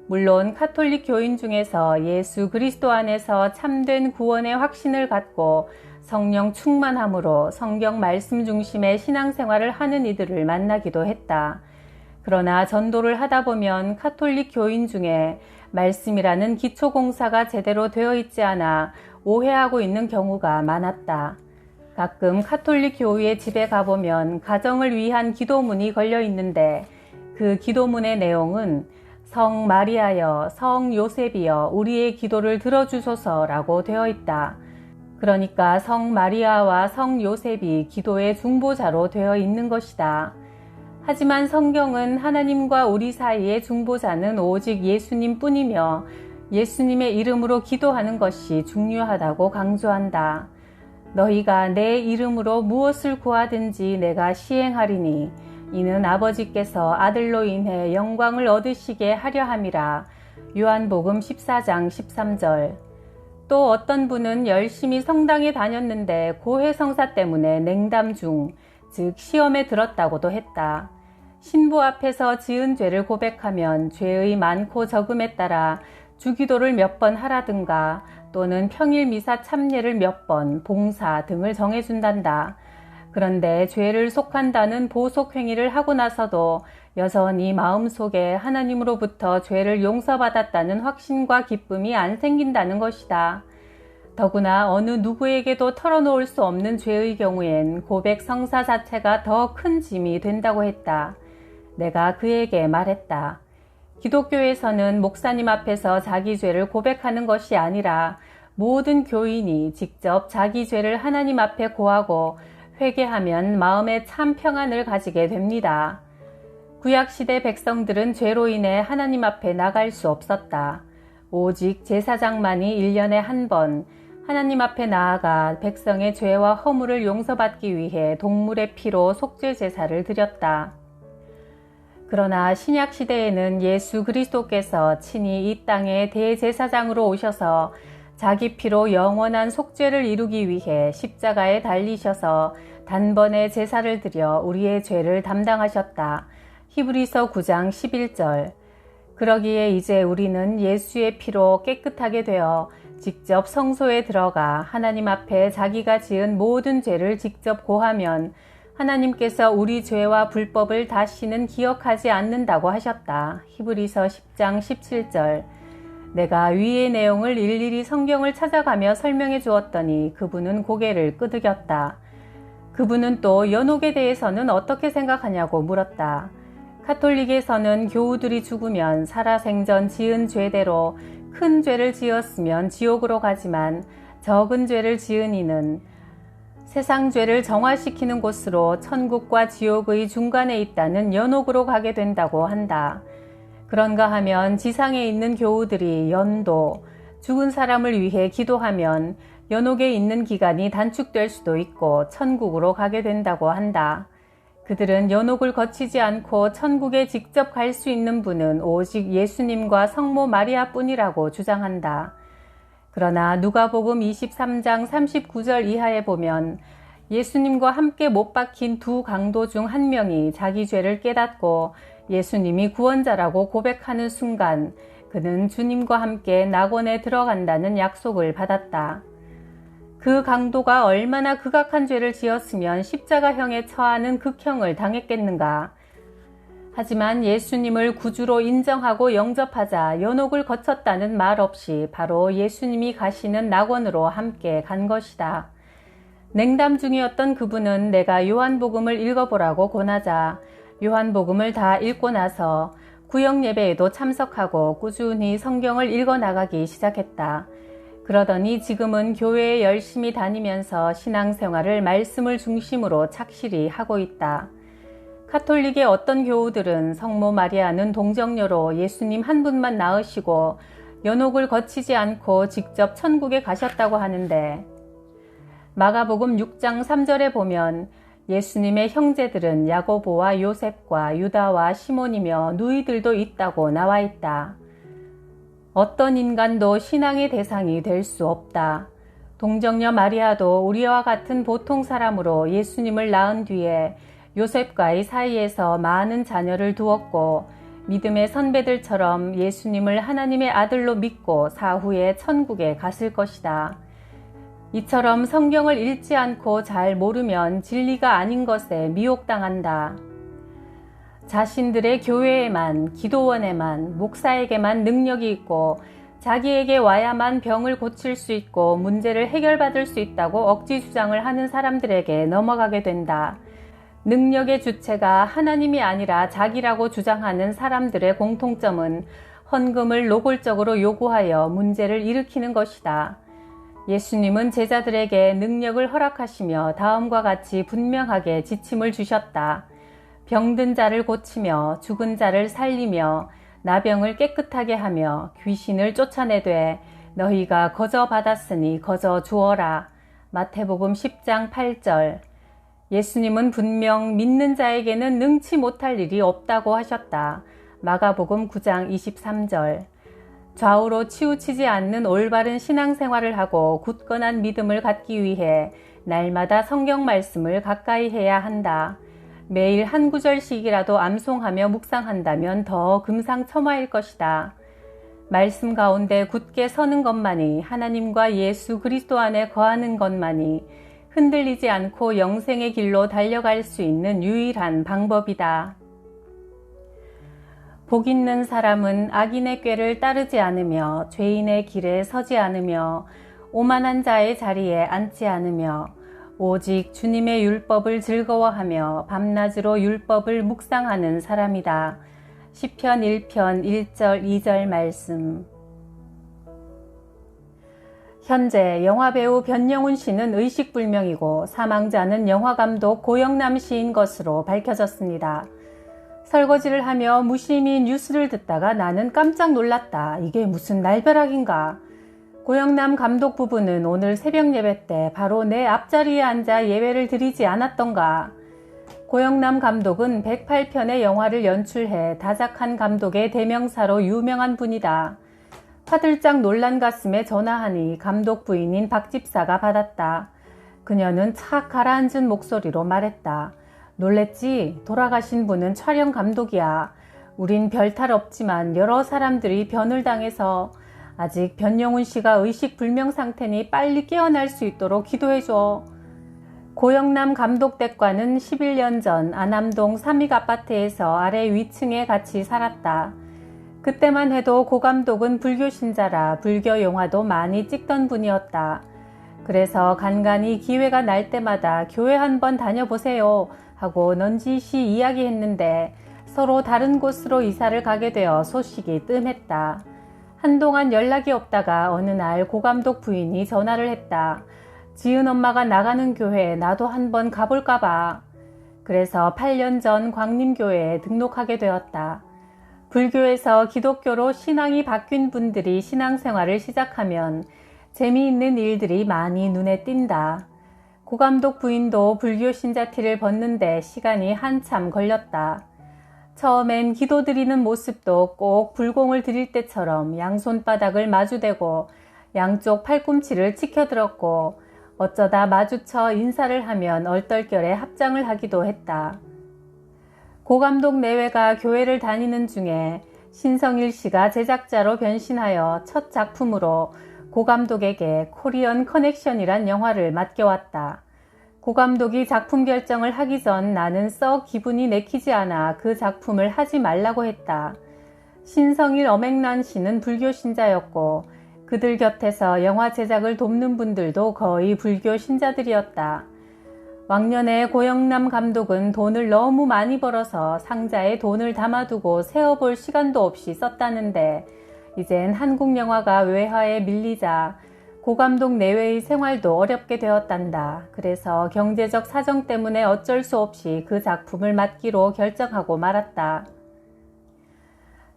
[SPEAKER 1] 물론 카톨릭 교인 중에서 예수 그리스도 안에서 참된 구원의 확신을 갖고 성령 충만함으로 성경 말씀 중심의 신앙생활을 하는 이들을 만나기도 했다. 그러나 전도를 하다 보면 카톨릭 교인 중에 말씀이라는 기초공사가 제대로 되어 있지 않아 오해하고 있는 경우가 많았다. 가끔 카톨릭 교회의 집에 가보면 가정을 위한 기도문이 걸려 있는데 그 기도문의 내용은 성 마리아여, 성 요셉이여 우리의 기도를 들어주소서라고 되어 있다. 그러니까 성 마리아와 성 요셉이 기도의 중보자로 되어 있는 것이다. 하지만 성경은 하나님과 우리 사이의 중보자는 오직 예수님 뿐이며 예수님의 이름으로 기도하는 것이 중요하다고 강조한다. 너희가 내 이름으로 무엇을 구하든지 내가 시행하리니 이는 아버지께서 아들로 인해 영광을 얻으시게 하려 함이라. 요한복음 14장 13절. 또 어떤 분은 열심히 성당에 다녔는데 고해성사 때문에 냉담 중, 즉 시험에 들었다고도 했다. 신부 앞에서 지은 죄를 고백하면 죄의 많고 적음에 따라 주기도를 몇 번 하라든가 또는 평일 미사 참례를 몇 번, 봉사 등을 정해준단다. 그런데 죄를 속한다는 보속 행위를 하고 나서도 여전히 마음속에 하나님으로부터 죄를 용서받았다는 확신과 기쁨이 안 생긴다는 것이다. 더구나 어느 누구에게도 털어놓을 수 없는 죄의 경우엔 고백 성사 자체가 더 큰 짐이 된다고 했다. 내가 그에게 말했다. 기독교에서는 목사님 앞에서 자기 죄를 고백하는 것이 아니라 모든 교인이 직접 자기 죄를 하나님 앞에 고하고 회개하면 마음에 참 평안을 가지게 됩니다. 구약시대 백성들은 죄로 인해 하나님 앞에 나갈 수 없었다. 오직 제사장만이 1년에 한 번 하나님 앞에 나아가 백성의 죄와 허물을 용서받기 위해 동물의 피로 속죄 제사를 드렸다. 그러나 신약 시대에는 예수 그리스도께서 친히 이 땅에 대제사장으로 오셔서 자기 피로 영원한 속죄를 이루기 위해 십자가에 달리셔서 단번에 제사를 드려 우리의 죄를 담당하셨다. 히브리서 9장 11절. 그러기에 이제 우리는 예수의 피로 깨끗하게 되어 직접 성소에 들어가 하나님 앞에 자기가 지은 모든 죄를 직접 고하면 하나님께서 우리 죄와 불법을 다시는 기억하지 않는다고 하셨다. 히브리서 10장 17절. 내가 위의 내용을 일일이 성경을 찾아가며 설명해 주었더니 그분은 고개를 끄덕였다. 그분은 또 연옥에 대해서는 어떻게 생각하냐고 물었다. 카톨릭에서는 교우들이 죽으면 살아생전 지은 죄대로 큰 죄를 지었으면 지옥으로 가지만 적은 죄를 지은 이는 세상 죄를 정화시키는 곳으로 천국과 지옥의 중간에 있다는 연옥으로 가게 된다고 한다. 그런가 하면 지상에 있는 교우들이 연도, 죽은 사람을 위해 기도하면 연옥에 있는 기간이 단축될 수도 있고 천국으로 가게 된다고 한다. 그들은 연옥을 거치지 않고 천국에 직접 갈 수 있는 분은 오직 예수님과 성모 마리아 뿐이라고 주장한다. 그러나 누가복음 23장 39절 이하에 보면 예수님과 함께 못 박힌 두 강도 중 한 명이 자기 죄를 깨닫고 예수님이 구원자라고 고백하는 순간 그는 주님과 함께 낙원에 들어간다는 약속을 받았다. 그 강도가 얼마나 극악한 죄를 지었으면 십자가형에 처하는 극형을 당했겠는가. 하지만 예수님을 구주로 인정하고 영접하자 연옥을 거쳤다는 말 없이 바로 예수님이 가시는 낙원으로 함께 간 것이다. 냉담 중이었던 그분은 내가 요한복음을 읽어보라고 권하자 요한복음을 다 읽고 나서 구역 예배에도 참석하고 꾸준히 성경을 읽어나가기 시작했다. 그러더니 지금은 교회에 열심히 다니면서 신앙생활을 말씀을 중심으로 착실히 하고 있다. 카톨릭의 어떤 교우들은 성모 마리아는 동정녀로 예수님 한 분만 낳으시고 연옥을 거치지 않고 직접 천국에 가셨다고 하는데 마가복음 6장 3절에 보면 예수님의 형제들은 야고보와 요셉과 유다와 시몬이며 누이들도 있다고 나와 있다. 어떤 인간도 신앙의 대상이 될 수 없다. 동정녀 마리아도 우리와 같은 보통 사람으로 예수님을 낳은 뒤에 요셉과의 사이에서 많은 자녀를 두었고 믿음의 선배들처럼 예수님을 하나님의 아들로 믿고 사후에 천국에 갔을 것이다. 이처럼 성경을 읽지 않고 잘 모르면 진리가 아닌 것에 미혹당한다. 자신들의 교회에만, 기도원에만, 목사에게만 능력이 있고 자기에게 와야만 병을 고칠 수 있고 문제를 해결받을 수 있다고 억지 주장을 하는 사람들에게 넘어가게 된다. 능력의 주체가 하나님이 아니라 자기라고 주장하는 사람들의 공통점은 헌금을 노골적으로 요구하여 문제를 일으키는 것이다. 예수님은 제자들에게 능력을 허락하시며 다음과 같이 분명하게 지침을 주셨다. 병든 자를 고치며 죽은 자를 살리며 나병을 깨끗하게 하며 귀신을 쫓아내되 너희가 거저 받았으니 거저 주어라. 마태복음 10장 8절. 예수님은 분명 믿는 자에게는 능치 못할 일이 없다고 하셨다. 마가복음 9장 23절. 좌우로 치우치지 않는 올바른 신앙생활을 하고 굳건한 믿음을 갖기 위해 날마다 성경 말씀을 가까이 해야 한다. 매일 한 구절씩이라도 암송하며 묵상한다면 더 금상첨화일 것이다. 말씀 가운데 굳게 서는 것만이 하나님과 예수 그리스도 안에 거하는 것만이 흔들리지 않고 영생의 길로 달려갈 수 있는 유일한 방법이다. 복 있는 사람은 악인의 꾀를 따르지 않으며 죄인의 길에 서지 않으며 오만한 자의 자리에 앉지 않으며 오직 주님의 율법을 즐거워하며 밤낮으로 율법을 묵상하는 사람이다. 시편 1편 1절 2절 말씀. 현재 영화배우 변영훈 씨는 의식불명이고 사망자는 영화감독 고영남 씨인 것으로 밝혀졌습니다. 설거지를 하며 무심히 뉴스를 듣다가 나는 깜짝 놀랐다. 이게 무슨 날벼락인가. 고영남 감독 부부는 오늘 새벽 예배 때 바로 내 앞자리에 앉아 예배를 드리지 않았던가. 고영남 감독은 108편의 영화를 연출해 다작한 감독의 대명사로 유명한 분이다. 화들짝 놀란 가슴에 전화하니 감독 부인인 박 집사가 받았다. 그녀는 착 가라앉은 목소리로 말했다. 놀랬지? 돌아가신 분은 촬영 감독이야. 우린 별탈 없지만 여러 사람들이 변을 당해서 아직 변영훈 씨가 의식불명 상태니 빨리 깨어날 수 있도록 기도해줘. 고영남 감독 댁과는 11년 전 안암동 삼익 아파트에서 아래 위층에 같이 살았다. 그때만 해도 고 감독은 불교 신자라 불교 영화도 많이 찍던 분이었다. 그래서 간간히 기회가 날 때마다 교회 한번 다녀보세요 하고 넌지시 이야기했는데 서로 다른 곳으로 이사를 가게 되어 소식이 뜸했다. 한동안 연락이 없다가 어느 날 고 감독 부인이 전화를 했다. 지은 엄마가 나가는 교회에 나도 한번 가볼까 봐. 그래서 8년 전 광림교회에 등록하게 되었다. 불교에서 기독교로 신앙이 바뀐 분들이 신앙생활을 시작하면 재미있는 일들이 많이 눈에 띈다. 고 감독 부인도 불교 신자 티를 벗는데 시간이 한참 걸렸다. 처음엔 기도드리는 모습도 꼭 불공을 드릴 때처럼 양손바닥을 마주대고 양쪽 팔꿈치를 치켜들었고 어쩌다 마주쳐 인사를 하면 얼떨결에 합장을 하기도 했다. 고 감독 내외가 교회를 다니는 중에 신성일 씨가 제작자로 변신하여 첫 작품으로 고 감독에게 코리안 커넥션이란 영화를 맡겨왔다. 고 감독이 작품 결정을 하기 전 나는 썩 기분이 내키지 않아 그 작품을 하지 말라고 했다. 신성일 엄앵란 씨는 불교 신자였고 그들 곁에서 영화 제작을 돕는 분들도 거의 불교 신자들이었다. 왕년에 고영남 감독은 돈을 너무 많이 벌어서 상자에 돈을 담아두고 세어볼 시간도 없이 썼다는데 이젠 한국 영화가 외화에 밀리자 고 감독 내외의 생활도 어렵게 되었단다. 그래서 경제적 사정 때문에 어쩔 수 없이 그 작품을 맡기로 결정하고 말았다.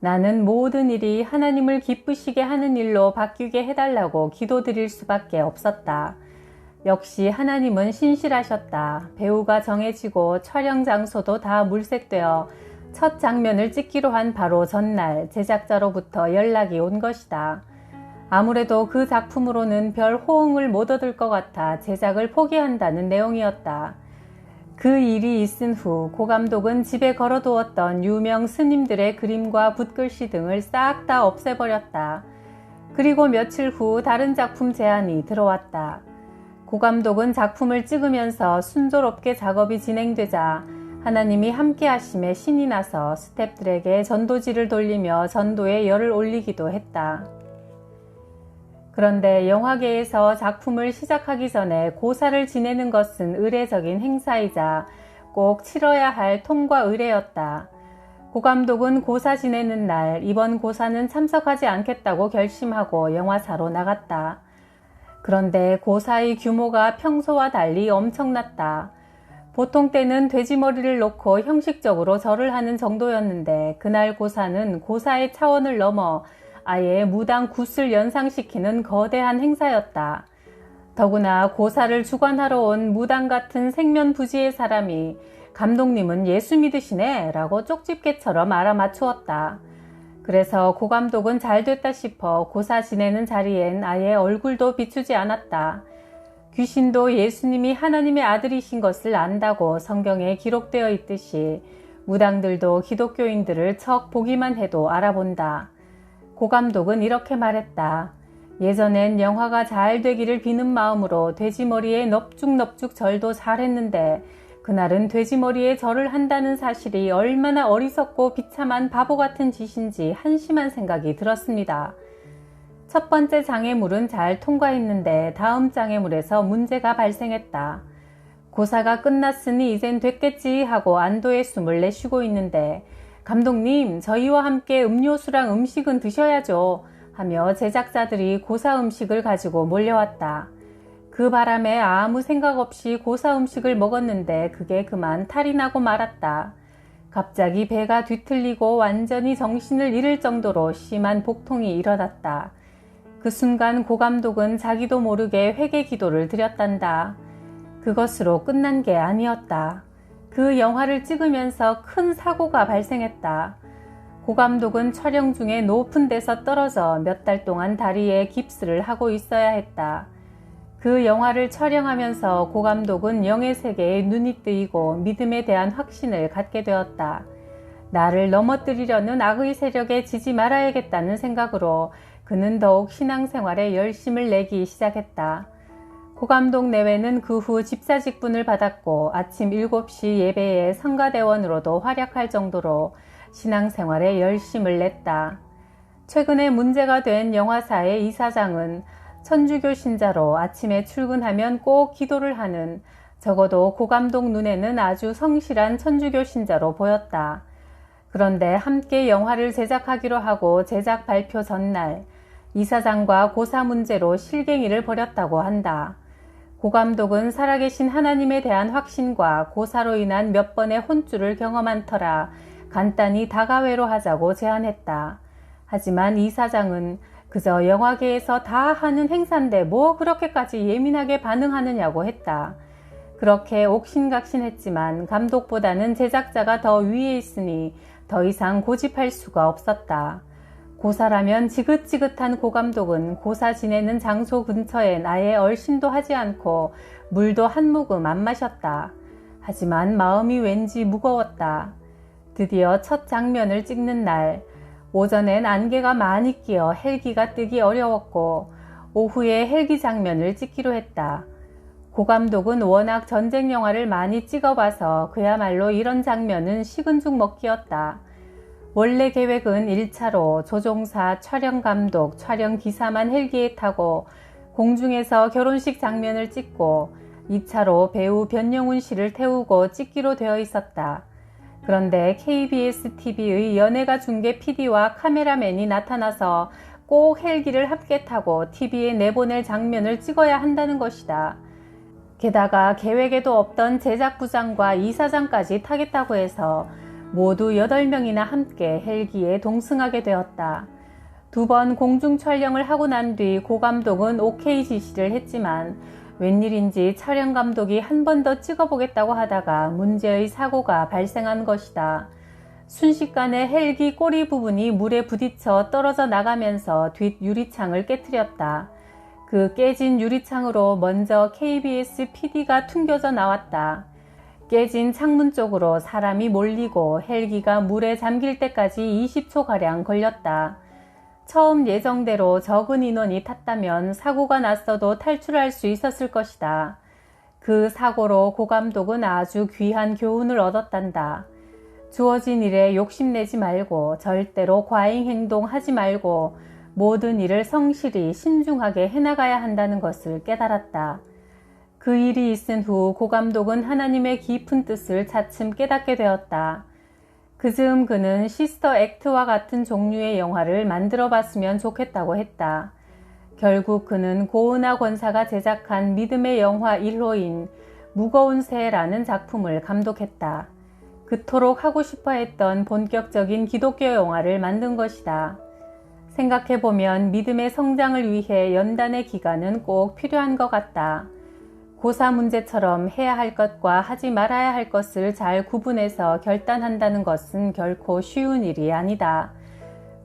[SPEAKER 1] 나는 모든 일이 하나님을 기쁘시게 하는 일로 바뀌게 해달라고 기도드릴 수밖에 없었다. 역시 하나님은 신실하셨다. 배우가 정해지고 촬영 장소도 다 물색되어 첫 장면을 찍기로 한 바로 전날 제작자로부터 연락이 온 것이다. 아무래도 그 작품으로는 별 호응을 못 얻을 것 같아 제작을 포기한다는 내용이었다. 그 일이 있은 후 고 감독은 집에 걸어두었던 유명 스님들의 그림과 붓글씨 등을 싹 다 없애버렸다. 그리고 며칠 후 다른 작품 제안이 들어왔다. 고 감독은 작품을 찍으면서 순조롭게 작업이 진행되자 하나님이 함께 하심에 신이 나서 스태프들에게 전도지를 돌리며 전도에 열을 올리기도 했다. 그런데 영화계에서 작품을 시작하기 전에 고사를 지내는 것은 의례적인 행사이자 꼭 치러야 할 통과 의례였다. 고 감독은 고사 지내는 날 이번 고사는 참석하지 않겠다고 결심하고 영화사로 나갔다. 그런데 고사의 규모가 평소와 달리 엄청났다. 보통 때는 돼지머리를 놓고 형식적으로 절을 하는 정도였는데 그날 고사는 고사의 차원을 넘어 아예 무당 굿을 연상시키는 거대한 행사였다. 더구나 고사를 주관하러 온 무당 같은 생면부지의 사람이 감독님은 예수 믿으시네 라고 쪽집게처럼 알아맞추었다. 그래서 고 감독은 잘됐다 싶어 고사 지내는 자리엔 아예 얼굴도 비추지 않았다. 귀신도 예수님이 하나님의 아들이신 것을 안다고 성경에 기록되어 있듯이 무당들도 기독교인들을 척 보기만 해도 알아본다. 고 감독은 이렇게 말했다. 예전엔 영화가 잘 되기를 비는 마음으로 돼지머리에 넙죽넙죽 절도 잘했는데 그날은 돼지머리에 절을 한다는 사실이 얼마나 어리석고 비참한 바보 같은 짓인지 한심한 생각이 들었습니다. 첫 번째 장애물은 잘 통과했는데 다음 장애물에서 문제가 발생했다. 고사가 끝났으니 이젠 됐겠지 하고 안도의 숨을 내쉬고 있는데 감독님, 저희와 함께 음료수랑 음식은 드셔야죠 하며 제작자들이 고사 음식을 가지고 몰려왔다. 그 바람에 아무 생각 없이 고사 음식을 먹었는데 그게 그만 탈이 나고 말았다. 갑자기 배가 뒤틀리고 완전히 정신을 잃을 정도로 심한 복통이 일어났다. 그 순간 고 감독은 자기도 모르게 회개 기도를 드렸단다. 그것으로 끝난 게 아니었다. 그 영화를 찍으면서 큰 사고가 발생했다. 고 감독은 촬영 중에 높은 데서 떨어져 몇 달 동안 다리에 깁스를 하고 있어야 했다. 그 영화를 촬영하면서 고 감독은 영의 세계에 눈이 뜨이고 믿음에 대한 확신을 갖게 되었다. 나를 넘어뜨리려는 악의 세력에 지지 말아야겠다는 생각으로 그는 더욱 신앙생활에 열심을 내기 시작했다. 고 감독 내외는 그 후 집사 직분을 받았고 아침 7시 예배의 성가대원으로도 활약할 정도로 신앙생활에 열심을 냈다. 최근에 문제가 된 영화사의 이사장은 천주교 신자로 아침에 출근하면 꼭 기도를 하는, 적어도 고 감독 눈에는 아주 성실한 천주교 신자로 보였다. 그런데 함께 영화를 제작하기로 하고 제작 발표 전날 이사장과 고사 문제로 실갱이를 벌였다고 한다. 고 감독은 살아계신 하나님에 대한 확신과 고사로 인한 몇 번의 혼쭐을 경험한 터라 간단히 다가회로 하자고 제안했다. 하지만 이사장은 그저 영화계에서 다 하는 행사인데 뭐 그렇게까지 예민하게 반응하느냐고 했다. 그렇게 옥신각신했지만 감독보다는 제작자가 더 위에 있으니 더 이상 고집할 수가 없었다. 고사라면 지긋지긋한 고 감독은 고사 지내는 장소 근처엔 아예 얼씬도 하지 않고 물도 한 모금 안 마셨다. 하지만 마음이 왠지 무거웠다. 드디어 첫 장면을 찍는 날, 오전엔 안개가 많이 끼어 헬기가 뜨기 어려웠고 오후에 헬기 장면을 찍기로 했다. 고 감독은 워낙 전쟁 영화를 많이 찍어봐서 그야말로 이런 장면은 식은 죽 먹기였다. 원래 계획은 1차로 조종사, 촬영감독, 촬영기사만 헬기에 타고 공중에서 결혼식 장면을 찍고 2차로 배우 변영훈 씨를 태우고 찍기로 되어 있었다. 그런데 KBS TV의 연예가 중계 PD와 카메라맨이 나타나서 꼭 헬기를 함께 타고 TV에 내보낼 장면을 찍어야 한다는 것이다. 게다가 계획에도 없던 제작부장과 이사장까지 타겠다고 해서 모두 8명이나 함께 헬기에 동승하게 되었다. 2번 공중 촬영을 하고 난 뒤 고 감독은 오케이 지시를 했지만 웬일인지 촬영 감독이 한 번 더 찍어보겠다고 하다가 문제의 사고가 발생한 것이다. 순식간에 헬기 꼬리 부분이 물에 부딪혀 떨어져 나가면서 뒷 유리창을 깨트렸다. 그 깨진 유리창으로 먼저 KBS PD가 튕겨져 나왔다. 깨진 창문 쪽으로 사람이 몰리고 헬기가 물에 잠길 때까지 20초가량 걸렸다. 처음 예정대로 적은 인원이 탔다면 사고가 났어도 탈출할 수 있었을 것이다. 그 사고로 고 감독은 아주 귀한 교훈을 얻었단다. 주어진 일에 욕심내지 말고 절대로 과잉 행동하지 말고 모든 일을 성실히 신중하게 해나가야 한다는 것을 깨달았다. 그 일이 있은 후 고 감독은 하나님의 깊은 뜻을 차츰 깨닫게 되었다. 그즈음 그는 시스터 액트와 같은 종류의 영화를 만들어 봤으면 좋겠다고 했다. 결국 그는 고은하 권사가 제작한 믿음의 영화 1호인 무거운 새라는 작품을 감독했다. 그토록 하고 싶어 했던 본격적인 기독교 영화를 만든 것이다. 생각해보면 믿음의 성장을 위해 연단의 기간은 꼭 필요한 것 같다. 고사 문제처럼 해야 할 것과 하지 말아야 할 것을 잘 구분해서 결단한다는 것은 결코 쉬운 일이 아니다.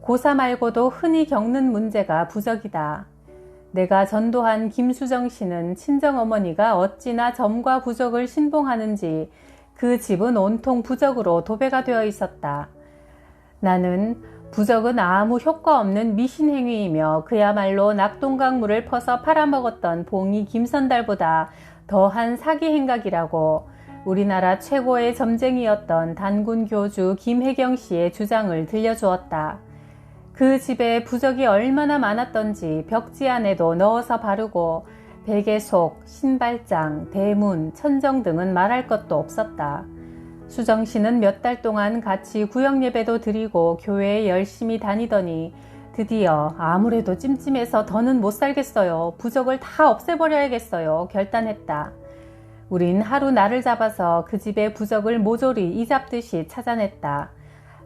[SPEAKER 1] 고사 말고도 흔히 겪는 문제가 부적이다. 내가 전도한 김수정 씨는 친정어머니가 어찌나 점과 부적을 신봉하는지 그 집은 온통 부적으로 도배가 되어 있었다. 나는 부적은 아무 효과 없는 미신행위이며 그야말로 낙동강물을 퍼서 팔아먹었던 봉이 김선달보다 더한 사기 행각이라고 우리나라 최고의 점쟁이였던 단군 교주 김혜경 씨의 주장을 들려주었다. 그 집에 부적이 얼마나 많았던지 벽지 안에도 넣어서 바르고 베개속, 신발장, 대문, 천정 등은 말할 것도 없었다. 수정씨는 몇 달 동안 같이 구역예배도 드리고 교회에 열심히 다니더니 드디어 아무래도 찜찜해서 더는 못 살겠어요. 부적을 다 없애버려야겠어요. 결단했다. 우린 하루 날을 잡아서 그 집의 부적을 모조리 이잡듯이 찾아냈다.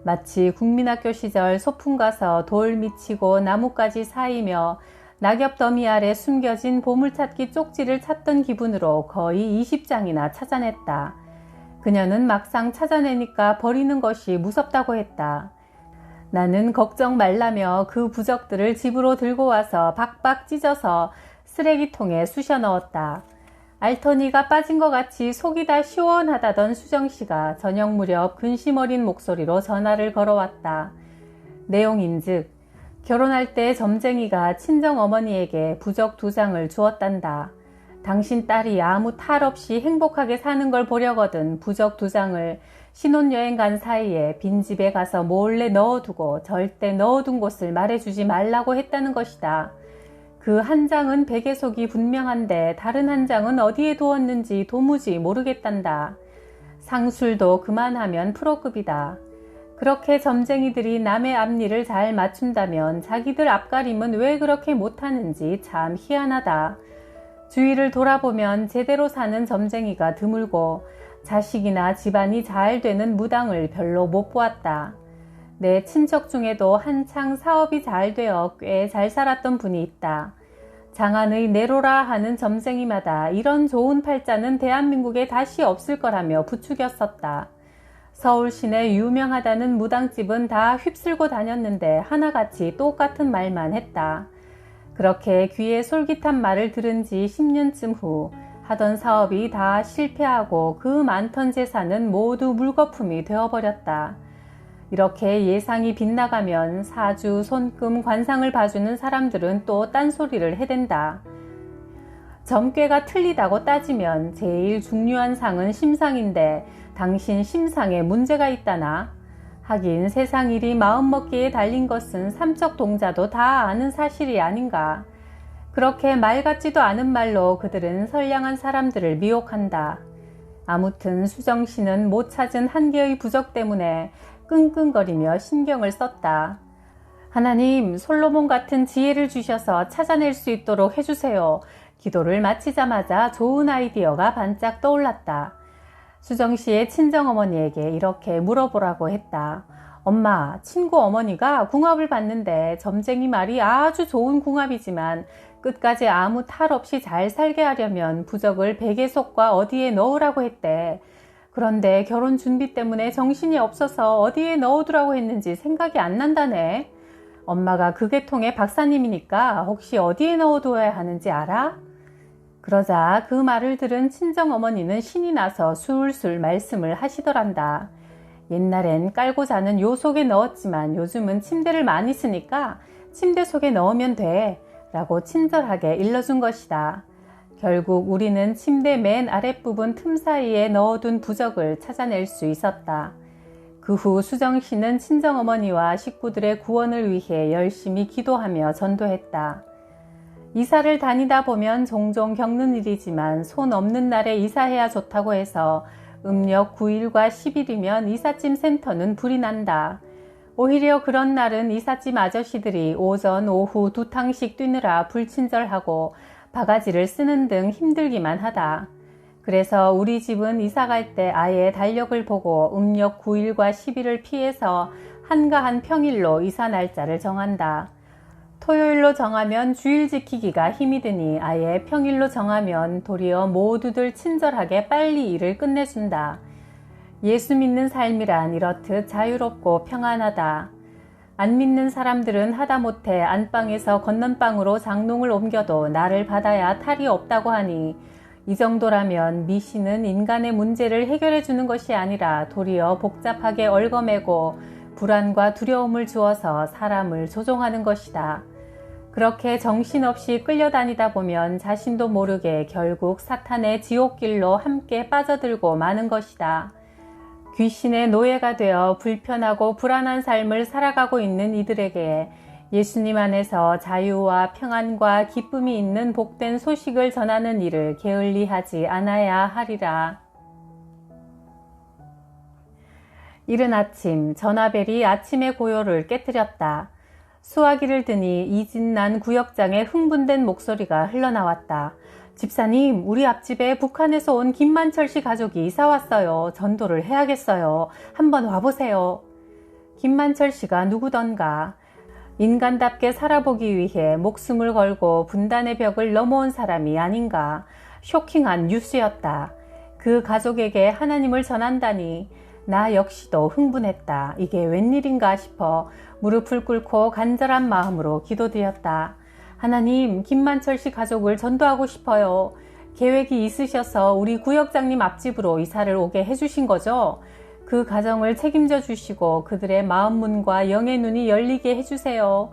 [SPEAKER 1] 마치 국민학교 시절 소풍 가서 돌 미치고 나뭇가지 사이며 낙엽 더미 아래 숨겨진 보물찾기 쪽지를 찾던 기분으로 거의 20장이나 찾아냈다. 그녀는 막상 찾아내니까 버리는 것이 무섭다고 했다. 나는 걱정 말라며 그 부적들을 집으로 들고 와서 박박 찢어서 쓰레기통에 쑤셔 넣었다. 알터니가 빠진 것 같이 속이 다 시원하다던 수정씨가 저녁 무렵 근심 어린 목소리로 전화를 걸어왔다. 내용인즉 결혼할 때 점쟁이가 친정어머니에게 부적 2장을 주었단다. 당신 딸이 아무 탈 없이 행복하게 사는 걸 보려거든 부적 2장을 신혼여행 간 사이에 빈집에 가서 몰래 넣어두고 절대 넣어둔 곳을 말해주지 말라고 했다는 것이다. 그 한 장은 베개속이 분명한데 다른 한 장은 어디에 두었는지 도무지 모르겠단다. 상술도 그만하면 프로급이다. 그렇게 점쟁이들이 남의 앞니를 잘 맞춘다면 자기들 앞가림은 왜 그렇게 못하는지 참 희한하다. 주위를 돌아보면 제대로 사는 점쟁이가 드물고 자식이나 집안이 잘 되는 무당을 별로 못 보았다. 내 친척 중에도 한창 사업이 잘 되어 꽤 잘 살았던 분이 있다. 장안의 내로라 하는 점쟁이마다 이런 좋은 팔자는 대한민국에 다시 없을 거라며 부추겼었다. 서울 시내 유명하다는 무당집은 다 휩쓸고 다녔는데 하나같이 똑같은 말만 했다. 그렇게 귀에 솔깃한 말을 들은 지 10년쯤 후 하던 사업이 다 실패하고 그 많던 재산은 모두 물거품이 되어버렸다. 이렇게 예상이 빗나가면 사주, 손금, 관상을 봐주는 사람들은 또 딴소리를 해댄다. 점괘가 틀리다고 따지면 제일 중요한 상은 심상인데 당신 심상에 문제가 있다나? 하긴 세상 일이 마음먹기에 달린 것은 삼척동자도 다 아는 사실이 아닌가. 그렇게 말 같지도 않은 말로 그들은 선량한 사람들을 미혹한다. 아무튼 수정씨는 못 찾은 한 개의 부적 때문에 끙끙거리며 신경을 썼다. 하나님, 솔로몬 같은 지혜를 주셔서 찾아낼 수 있도록 해주세요. 기도를 마치자마자 좋은 아이디어가 반짝 떠올랐다. 수정씨의 친정어머니에게 이렇게 물어보라고 했다. 엄마, 친구 어머니가 궁합을 봤는데 점쟁이 말이 아주 좋은 궁합이지만 끝까지 아무 탈 없이 잘 살게 하려면 부적을 베개속과 어디에 넣으라고 했대. 그런데 결혼 준비 때문에 정신이 없어서 어디에 넣어두라고 했는지 생각이 안 난다네. 엄마가 그 계통의 박사님이니까 혹시 어디에 넣어둬야 하는지 알아? 그러자 그 말을 들은 친정어머니는 신이 나서 술술 말씀을 하시더란다. 옛날엔 깔고 자는 요 속에 넣었지만 요즘은 침대를 많이 쓰니까 침대 속에 넣으면 돼 라고 친절하게 일러준 것이다. 결국 우리는 침대 맨 아랫부분 틈 사이에 넣어둔 부적을 찾아낼 수 있었다. 그 후 수정씨는 친정어머니와 식구들의 구원을 위해 열심히 기도하며 전도했다. 이사를 다니다 보면 종종 겪는 일이지만 손 없는 날에 이사해야 좋다고 해서 음력 9일과 10일이면 이삿짐 센터는 불이 난다. 오히려 그런 날은 이삿짐 아저씨들이 오전, 오후 2탕씩 뛰느라 불친절하고 바가지를 쓰는 등 힘들기만 하다. 그래서 우리 집은 이사갈 때 아예 달력을 보고 음력 9일과 10일을 피해서 한가한 평일로 이사 날짜를 정한다. 토요일로 정하면 주일 지키기가 힘이 드니 아예 평일로 정하면 도리어 모두들 친절하게 빨리 일을 끝내준다. 예수 믿는 삶이란 이렇듯 자유롭고 평안하다. 안 믿는 사람들은 하다못해 안방에서 건넌방으로 장롱을 옮겨도 나를 받아야 탈이 없다고 하니 이 정도라면 미신은 인간의 문제를 해결해 주는 것이 아니라 도리어 복잡하게 얽어매고 불안과 두려움을 주어서 사람을 조종하는 것이다. 그렇게 정신없이 끌려다니다 보면 자신도 모르게 결국 사탄의 지옥길로 함께 빠져들고 마는 것이다. 귀신의 노예가 되어 불편하고 불안한 삶을 살아가고 있는 이들에게 예수님 안에서 자유와 평안과 기쁨이 있는 복된 소식을 전하는 일을 게을리하지 않아야 하리라. 이른 아침, 전화벨이 아침의 고요를 깨뜨렸다. 수화기를 드니 이진난 구역장의 흥분된 목소리가 흘러나왔다. 집사님, 우리 앞집에 북한에서 온 김만철 씨 가족이 이사 왔어요. 전도를 해야겠어요. 한번 와보세요. 김만철 씨가 누구던가. 인간답게 살아보기 위해 목숨을 걸고 분단의 벽을 넘어온 사람이 아닌가. 쇼킹한 뉴스였다. 그 가족에게 하나님을 전한다니. 나 역시도 흥분했다. 이게 웬일인가 싶어 무릎을 꿇고 간절한 마음으로 기도드렸다. 하나님, 김만철 씨 가족을 전도하고 싶어요. 계획이 있으셔서 우리 구역장님 앞집으로 이사를 오게 해주신 거죠? 그 가정을 책임져 주시고 그들의 마음문과 영의 눈이 열리게 해주세요.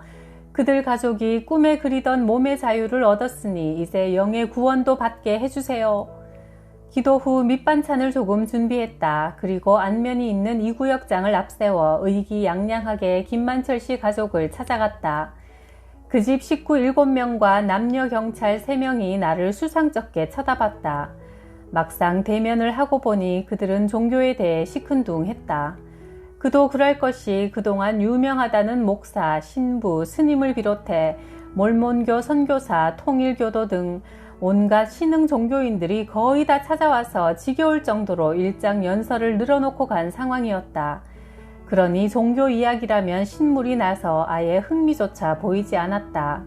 [SPEAKER 1] 그들 가족이 꿈에 그리던 몸의 자유를 얻었으니 이제 영의 구원도 받게 해주세요. 기도 후 밑반찬을 조금 준비했다. 그리고 안면이 있는 이 구역장을 앞세워 의기양양하게 김만철 씨 가족을 찾아갔다. 그 집 식구 7명과 남녀 경찰 3명이 나를 수상쩍게 쳐다봤다. 막상 대면을 하고 보니 그들은 종교에 대해 시큰둥했다. 그도 그럴 것이 그동안 유명하다는 목사, 신부, 스님을 비롯해 몰몬교 선교사, 통일교도 등 온갖 신흥 종교인들이 거의 다 찾아와서 지겨울 정도로 일장 연설을 늘어놓고 간 상황이었다. 그러니 종교 이야기라면 신물이 나서 아예 흥미조차 보이지 않았다.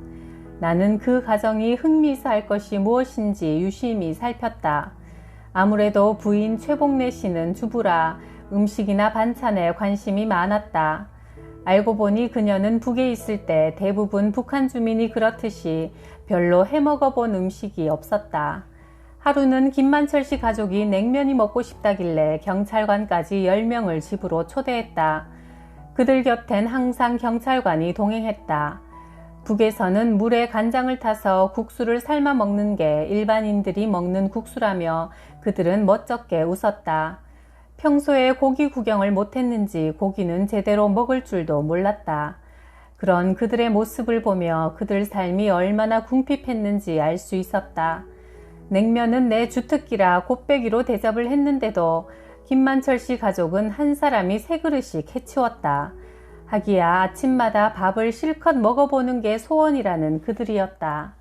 [SPEAKER 1] 나는 그 가정이 흥미있어할 것이 무엇인지 유심히 살폈다. 아무래도 부인 최복래 씨는 주부라 음식이나 반찬에 관심이 많았다. 알고 보니 그녀는 북에 있을 때 대부분 북한 주민이 그렇듯이 별로 해먹어본 음식이 없었다. 하루는 김만철 씨 가족이 냉면이 먹고 싶다길래 경찰관까지 10명을 집으로 초대했다. 그들 곁엔 항상 경찰관이 동행했다. 북에서는 물에 간장을 타서 국수를 삶아 먹는 게 일반인들이 먹는 국수라며 그들은 멋쩍게 웃었다. 평소에 고기 구경을 못했는지 고기는 제대로 먹을 줄도 몰랐다. 그런 그들의 모습을 보며 그들 삶이 얼마나 궁핍했는지 알 수 있었다. 냉면은 내 주특기라 곱빼기로 대접을 했는데도 김만철 씨 가족은 한 사람이 3그릇씩 해치웠다. 하기야 아침마다 밥을 실컷 먹어보는 게 소원이라는 그들이었다.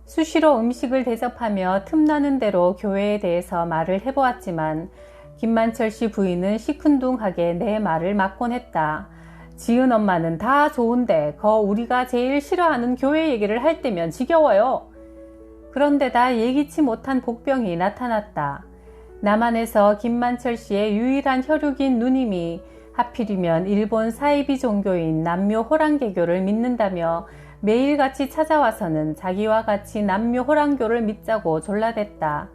[SPEAKER 1] 수시로 음식을 대접하며 틈나는 대로 교회에 대해서 말을 해보았지만 김만철 씨 부인은 시큰둥하게 내 말을 막곤 했다. 지은 엄마는 다 좋은데 우리가 제일 싫어하는 교회 얘기를 할 때면 지겨워요. 그런데다 예기치 못한 복병이 나타났다. 남한에서 김만철 씨의 유일한 혈육인 누님이 하필이면 일본 사이비 종교인 남묘 호랑개교를 믿는다며 매일같이 찾아와서는 자기와 같이 남묘 호랑교를 믿자고 졸라댔다.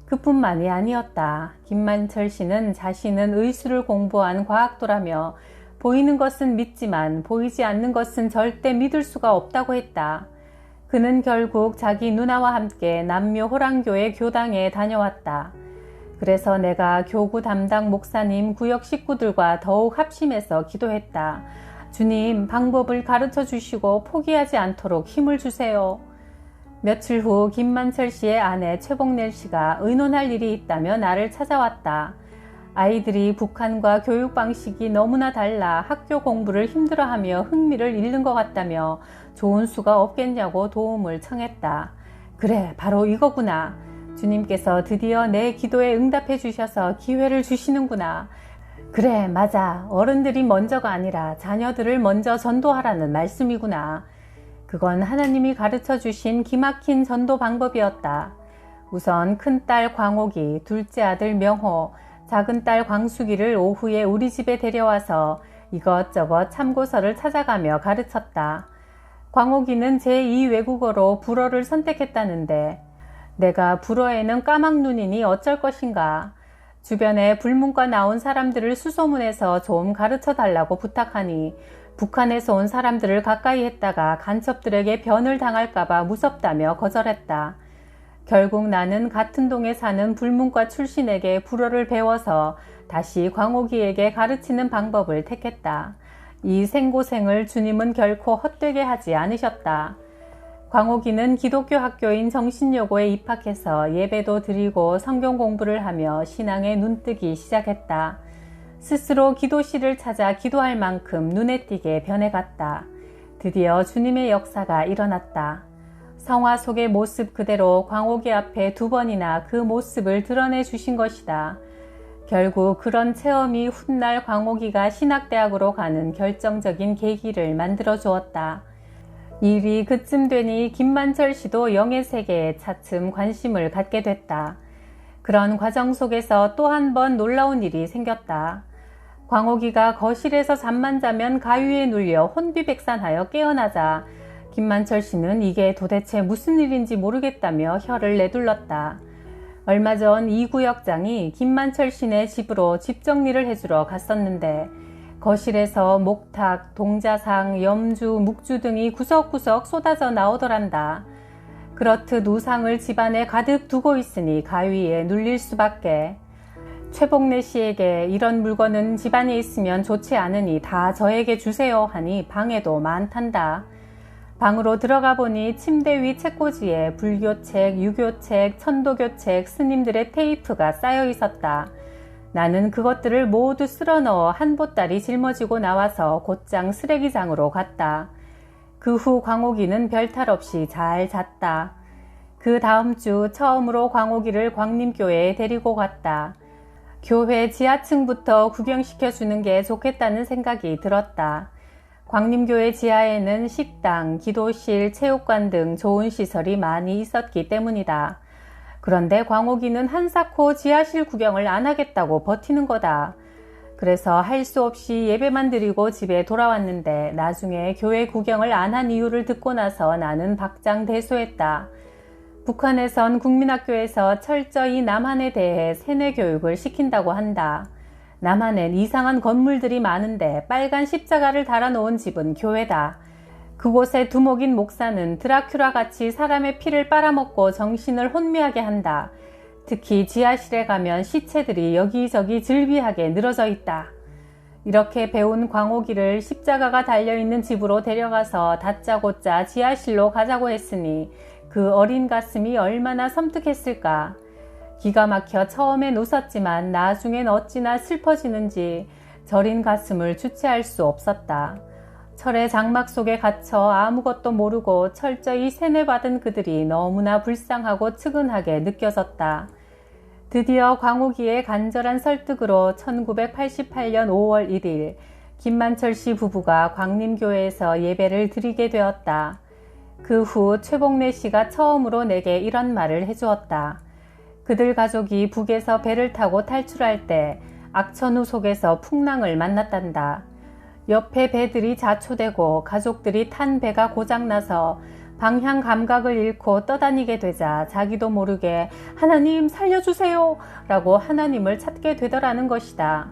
[SPEAKER 1] 그뿐만이 아니었다. 김만철 씨는 자신은 의술을 공부한 과학도라며 보이는 것은 믿지만 보이지 않는 것은 절대 믿을 수가 없다고 했다. 그는 결국 자기 누나와 함께 남묘 호랑교의 교당에 다녀왔다. 그래서 내가 교구 담당 목사님 구역 식구들과 더욱 합심해서 기도했다. 주님, 방법을 가르쳐 주시고 포기하지 않도록 힘을 주세요. 며칠 후 김만철 씨의 아내 최복래 씨가 의논할 일이 있다며 나를 찾아왔다. 아이들이 북한과 교육 방식이 너무나 달라 학교 공부를 힘들어하며 흥미를 잃는 것 같다며 좋은 수가 없겠냐고 도움을 청했다. 그래, 바로 이거구나. 주님께서 드디어 내 기도에 응답해 주셔서 기회를 주시는구나. 그래, 맞아. 어른들이 먼저가 아니라 자녀들을 먼저 전도하라는 말씀이구나. 그건 하나님이 가르쳐 주신 기막힌 전도 방법이었다. 우선 큰딸 광옥이, 둘째 아들 명호, 작은딸 광숙이를 오후에 우리 집에 데려와서 이것저것 참고서를 찾아가며 가르쳤다. 광옥이는 제2 외국어로 불어를 선택했다는데 내가 불어에는 까막눈이니 어쩔 것인가. 주변에 불문과 나온 사람들을 수소문해서 좀 가르쳐 달라고 부탁하니 북한에서 온 사람들을 가까이 했다가 간첩들에게 변을 당할까봐 무섭다며 거절했다. 결국 나는 같은 동에 사는 불문과 출신에게 불어를 배워서 다시 광옥이에게 가르치는 방법을 택했다. 이 생고생을 주님은 결코 헛되게 하지 않으셨다. 광옥이는 기독교 학교인 정신여고에 입학해서 예배도 드리고 성경 공부를 하며 신앙에 눈뜨기 시작했다. 스스로 기도실을 찾아 기도할 만큼 눈에 띄게 변해갔다. 드디어 주님의 역사가 일어났다. 성화 속의 모습 그대로 광옥이 앞에 2번이나 그 모습을 드러내 주신 것이다. 결국 그런 체험이 훗날 광옥이가 신학대학으로 가는 결정적인 계기를 만들어 주었다. 일이 그쯤 되니 김만철 씨도 영의 세계에 차츰 관심을 갖게 됐다. 그런 과정 속에서 또 한 번 놀라운 일이 생겼다. 광옥이가 거실에서 잠만 자면 가위에 눌려 혼비백산하여 깨어나자 김만철 씨는 이게 도대체 무슨 일인지 모르겠다며 혀를 내둘렀다. 얼마 전 이 구역장이 김만철 씨네 집으로 집 정리를 해주러 갔었는데 거실에서 목탁, 동자상, 염주, 묵주 등이 구석구석 쏟아져 나오더란다. 그렇듯 우상을 집안에 가득 두고 있으니 가위에 눌릴 수밖에. 최복래 씨에게 이런 물건은 집안에 있으면 좋지 않으니 다 저에게 주세요 하니 방에도 많단다. 방으로 들어가 보니 침대 위 책꽂이에 불교책, 유교책, 천도교책, 스님들의 테이프가 쌓여 있었다. 나는 그것들을 모두 쓸어넣어 한 보따리 짊어지고 나와서 곧장 쓰레기장으로 갔다. 그 후 광옥이는 별탈 없이 잘 잤다. 그 다음 주 처음으로 광옥이를 광림교회에 데리고 갔다. 교회 지하층부터 구경시켜주는 게 좋겠다는 생각이 들었다. 광림교회 지하에는 식당, 기도실, 체육관 등 좋은 시설이 많이 있었기 때문이다. 그런데 광옥이는 한사코 지하실 구경을 안 하겠다고 버티는 거다. 그래서 할 수 없이 예배만 드리고 집에 돌아왔는데 나중에 교회 구경을 안 한 이유를 듣고 나서 나는 박장대소했다. 북한에선 국민학교에서 철저히 남한에 대해 세뇌 교육을 시킨다고 한다. 남한엔 이상한 건물들이 많은데 빨간 십자가를 달아놓은 집은 교회다. 그곳의 두목인 목사는 드라큘라같이 사람의 피를 빨아먹고 정신을 혼미하게 한다. 특히 지하실에 가면 시체들이 여기저기 즐비하게 늘어져 있다. 이렇게 배운 광옥이를 십자가가 달려있는 집으로 데려가서 다짜고짜 지하실로 가자고 했으니 그 어린 가슴이 얼마나 섬뜩했을까. 기가 막혀 처음엔 웃었지만 나중엔 어찌나 슬퍼지는지 저린 가슴을 주체할 수 없었다. 철의 장막 속에 갇혀 아무것도 모르고 철저히 세뇌받은 그들이 너무나 불쌍하고 측은하게 느껴졌다. 드디어 광옥이의 간절한 설득으로 1988년 5월 1일 김만철 씨 부부가 광림교회에서 예배를 드리게 되었다. 그 후 최복래 씨가 처음으로 내게 이런 말을 해주었다. 그들 가족이 북에서 배를 타고 탈출할 때 악천후 속에서 풍랑을 만났단다. 옆에 배들이 자초되고 가족들이 탄 배가 고장나서 방향 감각을 잃고 떠다니게 되자 자기도 모르게 하나님 살려주세요 라고 하나님을 찾게 되더라는 것이다.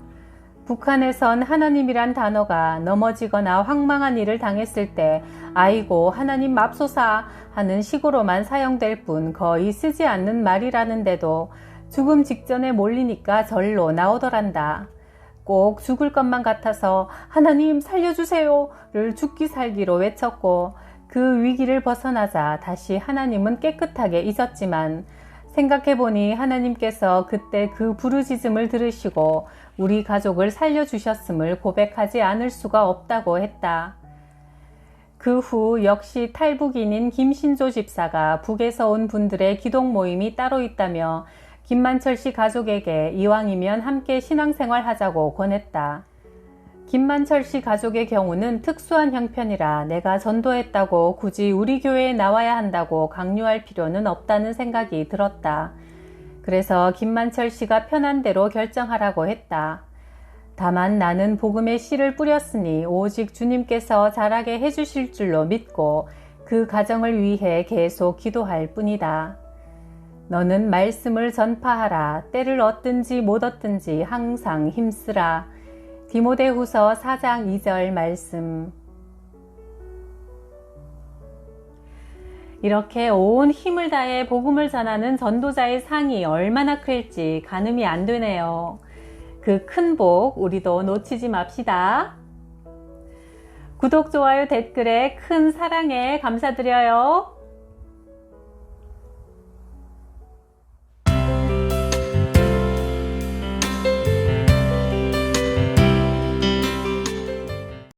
[SPEAKER 1] 북한에선 하나님이란 단어가 넘어지거나 황망한 일을 당했을 때 아이고 하나님 맙소사 하는 식으로만 사용될 뿐 거의 쓰지 않는 말이라는데도 죽음 직전에 몰리니까 절로 나오더란다. 꼭 죽을 것만 같아서 하나님 살려주세요를 죽기 살기로 외쳤고 그 위기를 벗어나자 다시 하나님은 깨끗하게 잊었지만 생각해보니 하나님께서 그때 그 부르짖음을 들으시고 우리 가족을 살려주셨음을 고백하지 않을 수가 없다고 했다. 그 후 역시 탈북인인 김신조 집사가 북에서 온 분들의 기독 모임이 따로 있다며 김만철 씨 가족에게 이왕이면 함께 신앙생활 하자고 권했다. 김만철 씨 가족의 경우는 특수한 형편이라 내가 전도했다고 굳이 우리 교회에 나와야 한다고 강요할 필요는 없다는 생각이 들었다. 그래서 김만철 씨가 편한 대로 결정하라고 했다. 다만 나는 복음의 씨를 뿌렸으니 오직 주님께서 자라게 해주실 줄로 믿고 그 가정을 위해 계속 기도할 뿐이다. 너는 말씀을 전파하라. 때를 얻든지 못 얻든지 항상 힘쓰라. 디모데후서 4장 2절 말씀. 이렇게 온 힘을 다해 복음을 전하는 전도자의 상이 얼마나 클지 가늠이 안 되네요. 그 큰 복 우리도 놓치지 맙시다. 구독, 좋아요, 댓글에 큰 사랑에 감사드려요.